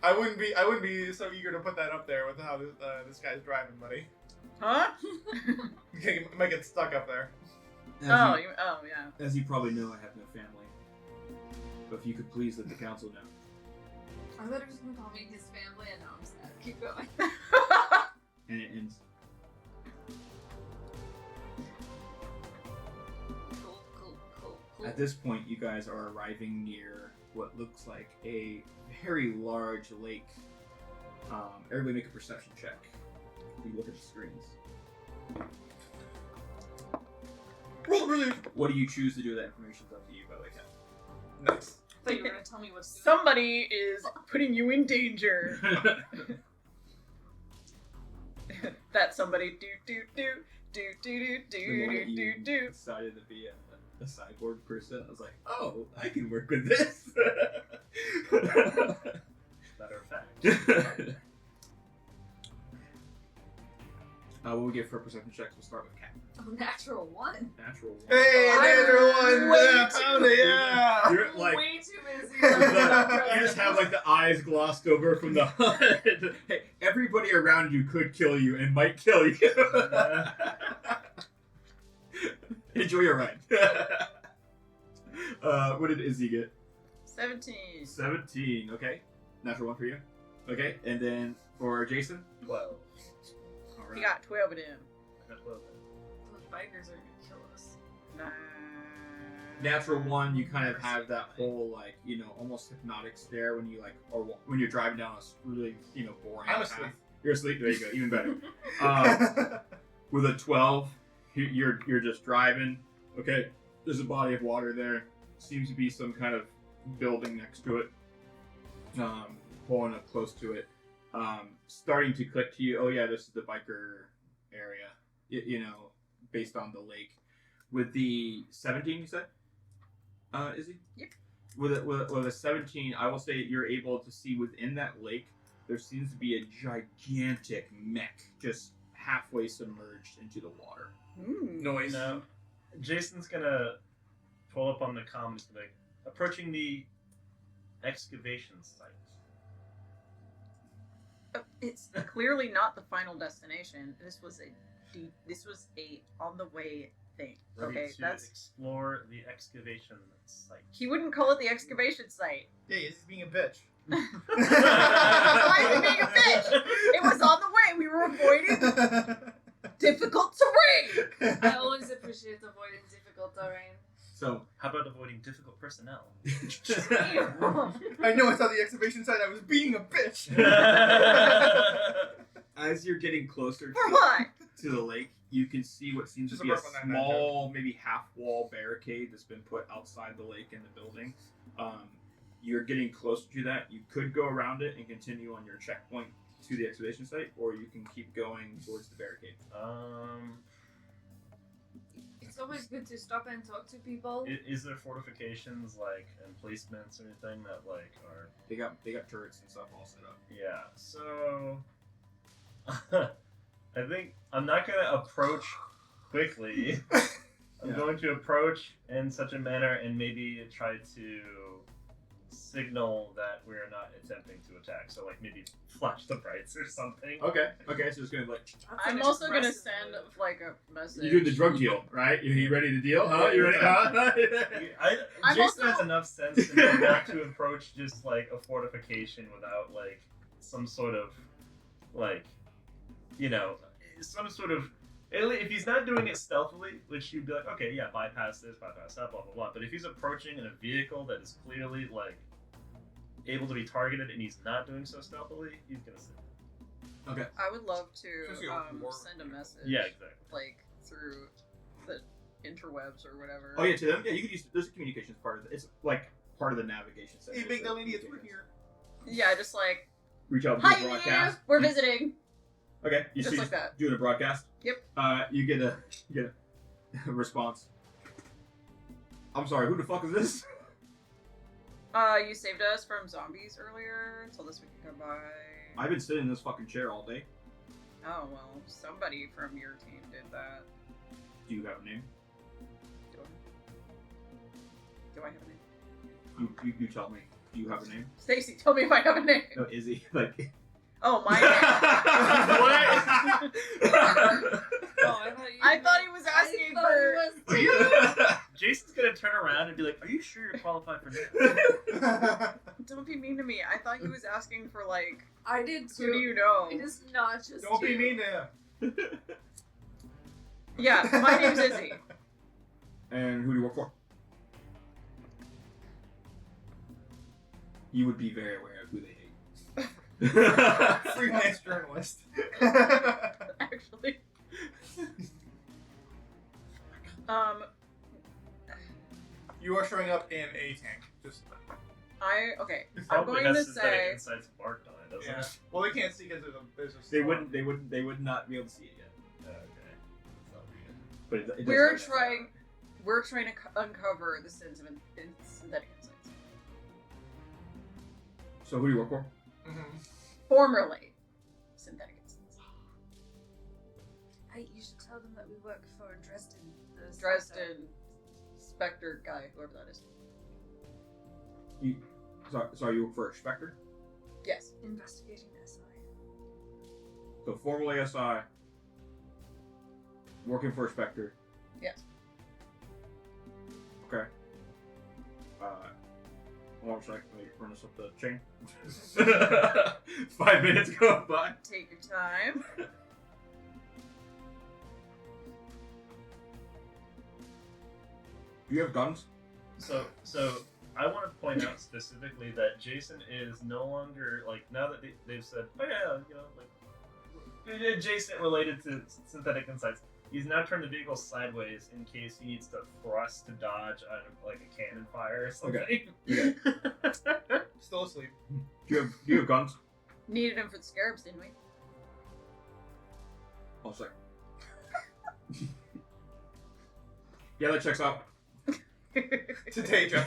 I wouldn't be so eager to put that up there with how this guy's driving, buddy. Huh? You might get stuck up there. As Yeah. As you probably know, I have no family. But if you could please let the council know. I thought he was gonna call me his family, and now I'm sad. Keep going. And it ends. Cool. At this point, you guys are arriving near what looks like a very large lake. Everybody make a perception check. You look at the screens. Roll relief. What do you choose to do with that information is up to you, by the way, Kat. Nice. I thought you were gonna tell me what's doing. Somebody is putting you in danger. That somebody do. Decided to be a cyborg person. I was like, oh, I can work with this. Matter of fact. What we get for perception checks? We'll start with Kat. Oh, natural one. Natural one. Hey, natural one. Way Yeah, found it. Yeah. You're like, Way too busy. you just have like the eyes glossed over from the HUD. Hey, everybody around you could kill you and might kill you. Enjoy your ride. What did Izzy get? 17. 17. Okay, natural one for you. Okay, and then for Jason. 12. All right. He got 12 of them. I got 12. Those bikers are gonna kill us. Natural one, you kind of have that whole like almost hypnotic stare when you or when you're driving down a really boring I'm path. asleep. You're asleep. There you go. Even better. With a 12, you're just driving. Okay, there's a body of water there. Seems to be some kind of building next to it. Pulling up close to it. Starting to click to you. Oh yeah, this is the biker area. Based on the lake. With the 17, you said? Izzy? Yep. With a 17, I will say you're able to see within that lake, there seems to be a gigantic mech just halfway submerged into the water. Noise. Now, Jason's gonna pull up on the comms, like, approaching the excavation site. It's clearly not the final destination. This was a on the way thing. Ready Okay, to that's explore the excavation site. he wouldn't call it the excavation site. Yeah, he's being a bitch. Why is he being a bitch? It was on the way. We were avoiding difficult terrain. I always appreciate avoiding difficult terrain. So, How about avoiding difficult personnel? I know it's on the excavation site. I was being a bitch. as you're getting closer For what? to the lake, you can see what seems Just to be a a Brooklyn Nine-Nine small, maybe half-wall barricade that's been put outside the lake in the building. You're getting closer to that. You could go around it and continue on your checkpoint to the excavation site, or you can keep going towards the barricade. It's always good to stop and talk to people. Is there fortifications and placements or anything that are? They got turrets and stuff all set up. Yeah. So I think I'm not gonna approach quickly. I'm Yeah. going to approach in such a manner and maybe try to signal that we're not attempting to attack. So maybe flash the brights or something. Okay, so it's gonna That's I'm an also gonna aggressive send move. a message. you do the drug deal, right? You ready to deal? Huh? You ready? I'm Jason also- has enough sense to know not to approach just a fortification without some sort of some sort of. If he's not doing it stealthily, which you'd be like, okay, yeah, bypass this, bypass that, blah blah blah. But if he's approaching in a vehicle that is clearly able to be targeted and he's not doing so stealthily, he's gonna sit. Okay. I would love to Especially a war send a message. Yeah, exactly. Through the interwebs or whatever. Oh yeah, to them. Yeah, you could use. There's a communications part of it. It's part part of the navigation center. Hey, big so dumb you idiots, can we're here. Yeah, just like, Reach out and do a hi, broadcast. we're visiting. Okay, you Just see like that. doing a broadcast. Yep. You get a response. I'm sorry, who the fuck is this? You saved us from zombies earlier. Told us we could come by. I've been sitting in this fucking chair all day. Oh well, somebody from your team did that. Do you have a name? Do I have a name? You tell me. Do you have a name? Stacy, tell me if I have a name. No, Izzy. Like. Oh, my name. Oh, I thought he was asking for. Jason's gonna turn around and be like, "Are you sure you're qualified for this?" Don't be mean to me. I thought he was asking for like. I did too. Who do you know? It is not just Don't be you. mean to him. Yeah, my name's Izzy. And who do you work for? You would be very aware of who they hate. Freelance journalist. Actually. You are showing up in a tank. Just Okay. It I'm probably going has to synthetic say. insights marked on it, doesn't yeah. it? Well, they can't see because there's a. They storm. would not be able to see it yet. Okay. So weird. But it does We're have that. trying to uncover the sins of synthetic insights. So who do you work for? Mhm. Formerly, synthetic insights. You should tell them that we work for Dresden. Dresden, Spectre guy, whoever that is. So you work for a Spectre? Yes. Investigating SI. So formerly SI, working for a Spectre. Yes. Okay. One second, let me run this up the chain. 5 minutes go by. Take your time. Do you have guns? So I want to point out specifically that Jason is no longer like now that they've said, oh yeah, you know, like adjacent related to synthetic insights. He's now turned the vehicle sideways in case he needs to thrust to dodge like a cannon fire or something. Okay. Still asleep. Do you have guns? Needed him for the scarabs, didn't we? One second. Yeah, that checks out. Today, Jeff.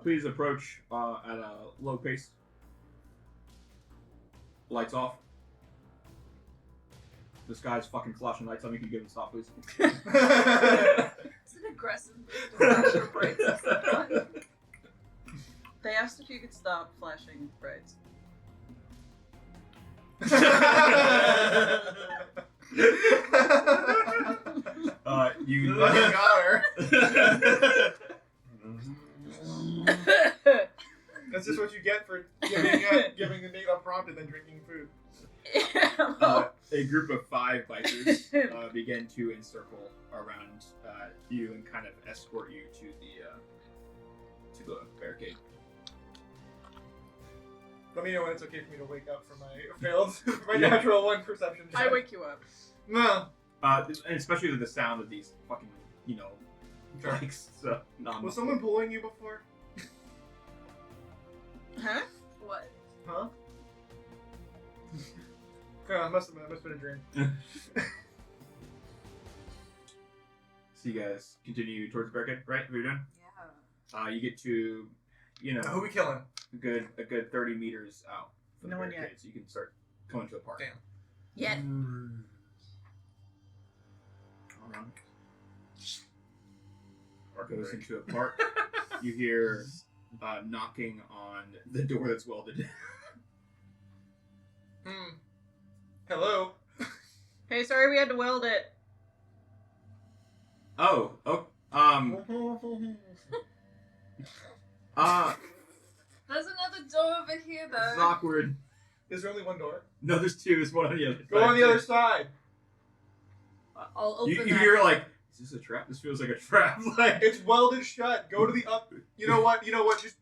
Please approach at a low pace. Lights off. This guy's fucking flashing lights on me. Can you give him a stop, please? It's an aggressive thing to flash your brights at someone. They asked if you could stop flashing brights. You Fucking got her. That's just what you get for giving the date up prompt and then drinking food. a group of 5 bikers begin to encircle around you and kind of escort you to the barricade. Let me know when it's okay for me to wake up from my natural 1 perception check. I wake you up. No. And especially with the sound of these fucking, Sure. bikes. So, Was someone bullying you before? Huh? What? Huh? It must have been a dream. So you guys continue towards the barricade, right? What are you doing? Yeah. You get to, Who we killing? a good 30 meters out from No the one barricade, yet. so you can start coming to the park. Damn. Yet. Alright. Goes into a park. You hear knocking on the door that's welded. Hello. Hey, sorry we had to weld it. Oh, There's another door over here, though. it's awkward. Is there only one door? No, there's 2. There's one on the other side. Go on the other side. I'll open You that. hear like, is this a trap? This feels like a trap. Like, It's welded shut. Go to the up. You know what?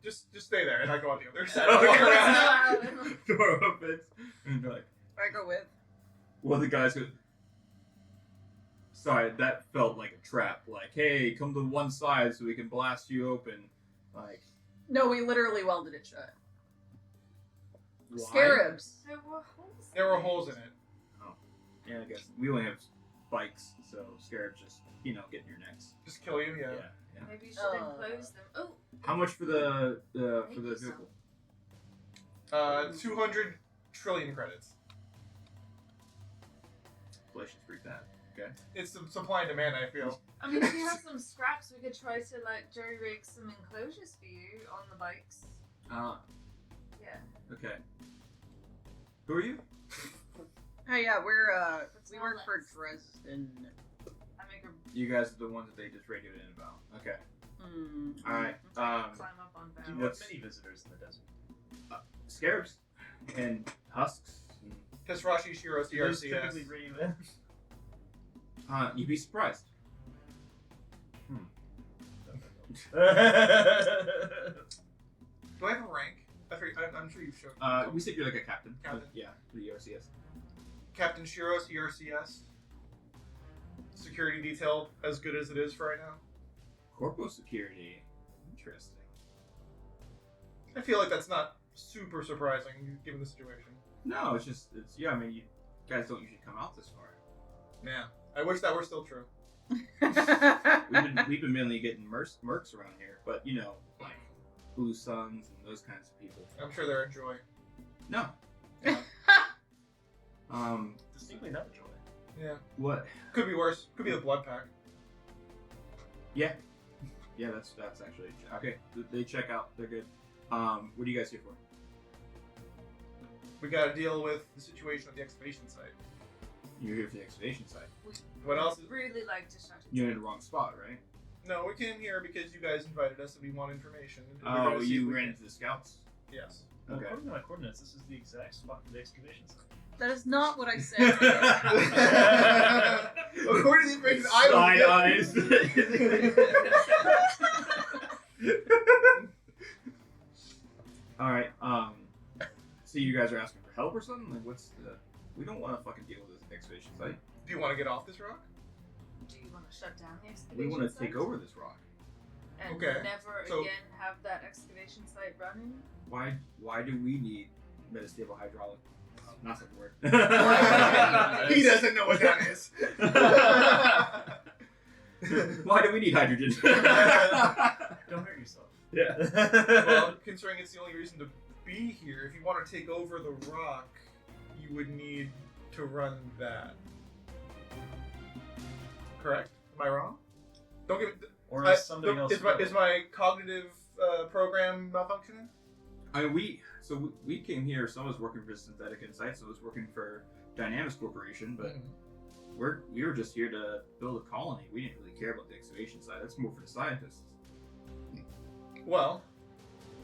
Just stay there, and I go on the other side. Okay. Walk around. door opens, and you're like, I go with. well, the guys go, Sorry, that felt like a trap. Like, hey, come to one side so we can blast you open. Like, No, we literally welded it shut. why? Scarabs. There were holes. There were holes in it. Yeah, I guess we only have spikes, so scarabs just, get in your necks. Just kill you, yeah. Yeah. Maybe you should enclose them. Oh, How much for the Maybe vehicle? 200 trillion credits. Inflation's pretty bad. Okay. It's the supply and demand, I feel. I mean, if you have some scraps, we could try to jerry rig some enclosures for you on the bikes. Yeah. Okay. Who are you? Oh yeah, we work for Dresden. I make a You guys are the ones that they just radioed in about. Okay. Mm. All right. climb up on You barrels. have many visitors in the desert. Scarabs and husks. Tesrashi, Shiro, Do those CRCS. typically radio in? You'd be surprised. Do I have a rank? I'm sure you showed. We said you're like a captain. Captain. Yeah, for the RCS. Captain Shiro, CRCS. Security detail as good as it is for right now. Corpos security. Interesting. I feel like that's not super surprising given the situation. No, it's I mean, you guys don't usually come out this far. Yeah. I wish that were still true. We've been mainly getting mercs around here, but like Blue Suns and those kinds of people. I'm sure they're a joy. No. Yeah. Distinctly not a joy. Yeah. What? Could be worse. Could be the blood pack. Yeah. Yeah, that's actually okay. They check out. They're good. What are you guys here for? We gotta deal with the situation at the excavation site. You're here for the excavation site. What else is... Really like to shut it You're in down. the wrong spot, right? No, we came here because you guys invited us and we want information. And we're Oh, gonna see if you we ran can- into the scouts. Yes. Well, Okay. according to my coordinates, this is the exact spot for the excavation site. That is not what I said. According to the information I don't get. All right. So you guys are asking for help or something? Like, what's the? We don't want to fucking deal with this excavation site. Do you want to get off this rock? Do you want to shut down the excavation We want to site? take over this rock. And Okay, never so- again have that excavation site running? Why do we need metastable hydraulic? Not such a word. He doesn't know what that is. Why do we need hydrogen? Don't hurt yourself. Yeah. Well, considering it's the only reason to be here, if you want to take over the rock, you would need to run that. Correct? Am I wrong? Don't give me... Or is something else? Is my cognitive program malfunctioning? I mean, we came here. Some was working for Synthetic Insight, some was working for Dynamics Corporation, but we were just here to build a colony. We didn't really care about the excavation side. That's more for the scientists. Well,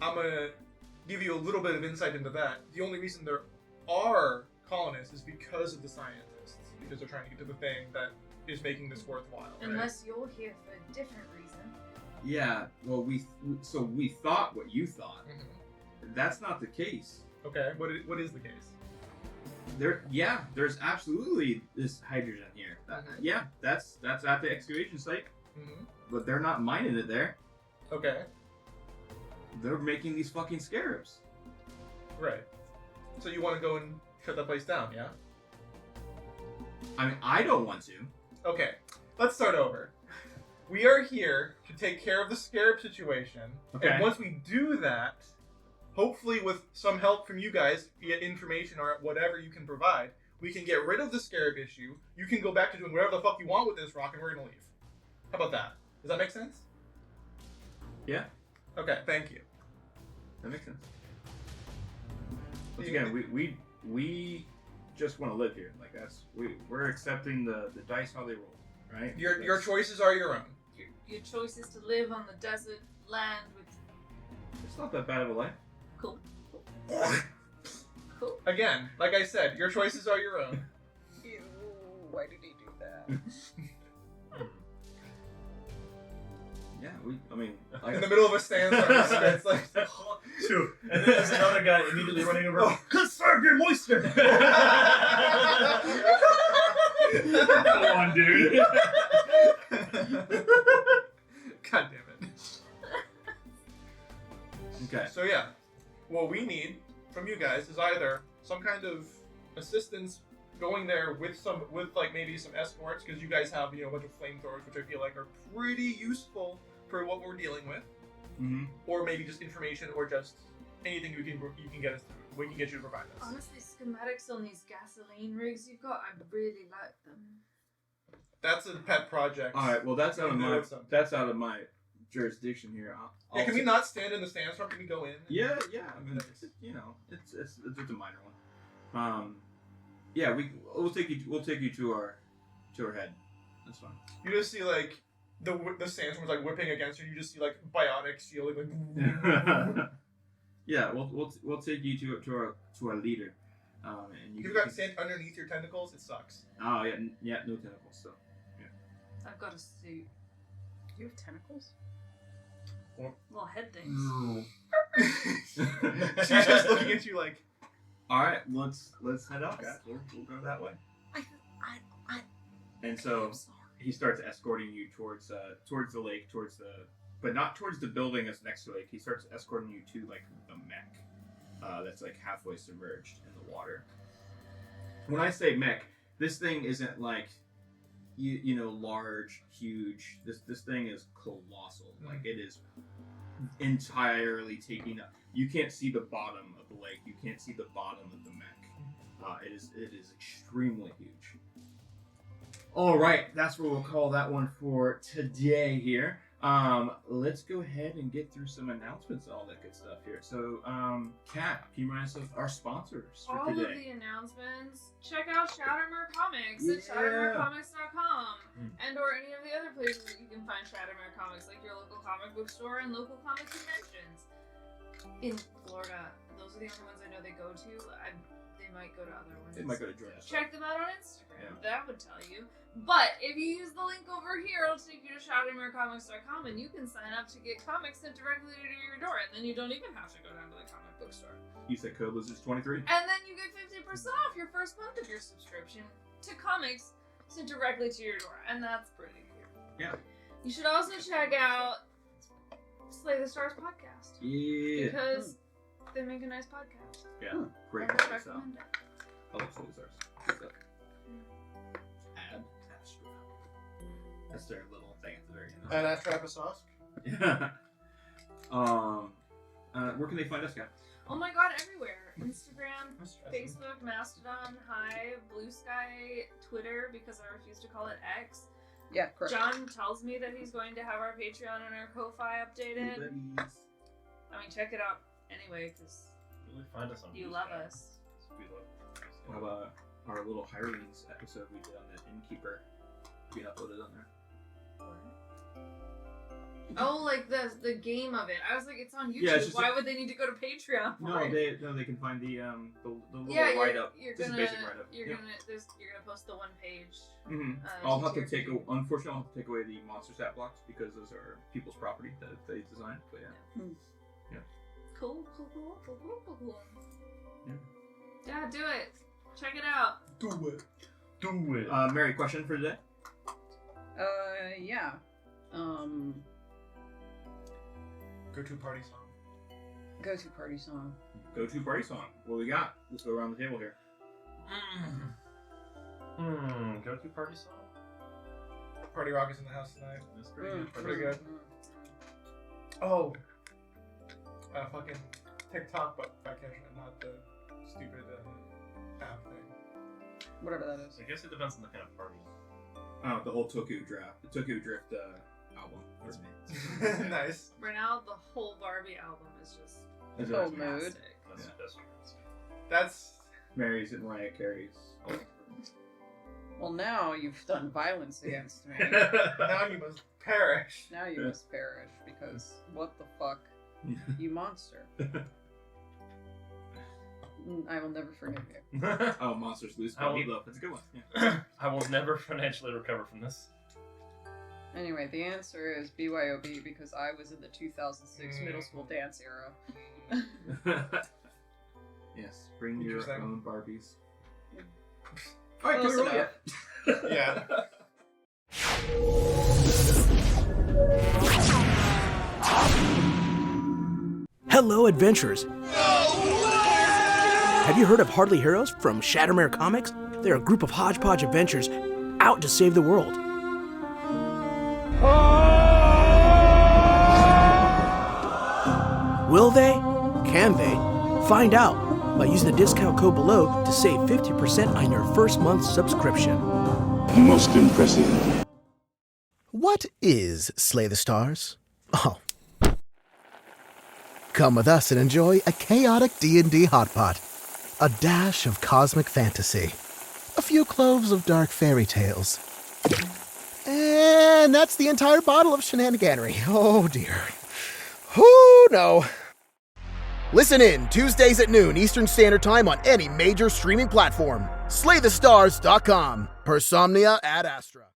I'm gonna give you a little bit of insight into that. The only reason there are colonists is because of the scientists, because they're trying to get to the thing that is making this worthwhile. Right? Unless you're here for a different reason. Yeah. Well, we thought what you thought. Mhm. That's not the case. Okay, what is the case? There's absolutely this hydrogen here. Yeah, that's at the excavation site, Mm-hmm. but they're not mining it there. Okay, They're making these fucking scarabs. right. So you want to go and shut that place down, yeah? I mean, I don't want to. Okay, let's start over. We are here to take care of the scarab situation, Okay. and once we do that, hopefully with some help from you guys, via information or whatever you can provide, we can get rid of the scarab issue. You can go back to doing whatever the fuck you want with this rock, and we're gonna leave. How about that? Does that make sense? Yeah, Okay, thank you. that makes sense. Once again, we just want to live here. Like we're accepting the dice how they roll, right? Your choices are your own. Your choice is to live on the desert land with It's not that bad of a life. cool. Cool. Again, like I said, your choices are your own. Ew, why did he do that? Yeah, I mean, In the middle of a sandstorm, it's like, Two. And then there's another guy immediately running over. Oh. Conserve your moisture. Come on, dude. God damn it. Okay. So yeah, what we need from you guys is either some kind of assistance going there with like maybe some escorts, because you guys have a bunch of flamethrowers, which I feel like are pretty useful for what we're dealing with, or maybe just information, or just anything you can get us through. We can get you to provide us. Honestly, schematics on these gasoline rigs you've got, I really like them. That's a pet project. All right. Well, that's We out of can do my it sometime. my jurisdiction here. Yeah, can we not stand in the Sandstorm? Can we go in? Yeah. I mean, it's a minor one. Yeah, we'll take you to our head. That's fine. You just see like the Sandstorm's like whipping against you. You just see like bionic shielding like. Yeah, we'll take you to our leader. And You've got sand underneath your tentacles. It sucks. Oh yeah, no tentacles still. I've got a suit. Do you have tentacles? Little head things. She's just looking at you like. All right, let's head out, guys. We'll go that way. And so he starts escorting you towards the lake, but not towards the building that's next to the lake. He starts escorting you to like the mech that's like halfway submerged in the water. When I say mech, this thing isn't like large, huge. This thing is colossal. Like it is entirely taking up. You can't see the bottom of the lake. You can't see the bottom of the mech. It is extremely huge. All right, that's what we'll call that one for today here. Let's go ahead and get through some announcements and all that good stuff here. So, Kat, can you remind us of our sponsors for All today? of the announcements. Check out Shattermere Comics at shattermerecomics.com and or any of the other places that you can find Shattermere Comics, like your local comic book store and local comic conventions. In Florida, those are the only ones I know they go to. They might go to other ones. It might go to Georgia. Check them out on Instagram. Yeah. That would tell you. But if you use the link over here, it'll take you to shattermerecomics.com and you can sign up to get comics sent directly to your door. And then you don't even have to go down to the comic book store. You said code Lizards23. And then you get 50% off your first month of your subscription to comics sent directly to your door. And that's pretty cool. Yeah. You should also check out Slay the Stars podcast. Yeah. Because they make a nice podcast. Yeah. Great. I would So, recommend it. I love Soul Stars. Good stuff. Add Astro. That's their little thing at the very end. And that's Travis Sauce. Yeah. Where can they find us, guys? Oh my god, everywhere. Instagram, Facebook, Mastodon, Hive, Bluesky, Twitter, because I refuse to call it X. Yeah, correct. John tells me that he's going to have our Patreon and our Ko-Fi updated. I mean, check it out anyway, because Really find us on you Bluesky. love us. We love How about our little hirelings episode we did on the innkeeper? We uploaded on there. Oh, like the game of it. I was like, it's on YouTube. Yeah, it's just Why would they need to go to Patreon? for No, it? they can find the little Yeah, write up. You're Just a gonna, basic write up. you're gonna post the one page. Mm-hmm. Uh, I'll have to tier take view. unfortunately, I'll have to take away the monster stat blocks because those are people's property that they designed. But yeah. Cool. Yeah. Yeah, do it. Check it out. Do it. Do it. Mary, question for today? Yeah. Go-to party song. Go-to party song. Go-to party song. What we got? Let's go around the table here. Go-to party song? Party Rock is in the house tonight. That's pretty good. Pretty good. Oh. Fucking TikTok, but vacation, not the stupid app thing. Whatever that is. I guess it depends on the kind of party. Oh, the whole Tokyo Drift album. That's me. Nice. Right now, the whole Barbie album is just Is Oh, it mood. fantastic. That's, Yeah. that's That's Mary's and Mariah Carey's? Well, now you've done violence against me. now you must perish. Now you must perish because what the fuck, you monster. I will never forgive you. Oh, Monsters Loose by Oh. Meatloaf. That's a good one. Yeah. I will never financially recover from this. Anyway, the answer is BYOB because I was in the 2006 middle school dance era. Yes, bring your Interesting. own Barbies. All right, Close can we roll enough. yet? Yeah. Hello, adventurers. Have you heard of Hardly Heroes from Shadowmere Comics? They're a group of hodgepodge adventurers out to save the world. Will they? Can they? Find out by using the discount code below to save 50% on your first month's subscription. Most impressive. What is Slay the Stars? Oh. Come with us and enjoy a chaotic D&D hot pot, a dash of cosmic fantasy, a few cloves of dark fairy tales. And that's the entire bottle of shenaniganery. Oh dear. Oh no. Listen in Tuesdays at noon Eastern Standard Time on any major streaming platform. SlayTheStars.com. Persomnia ad Astra.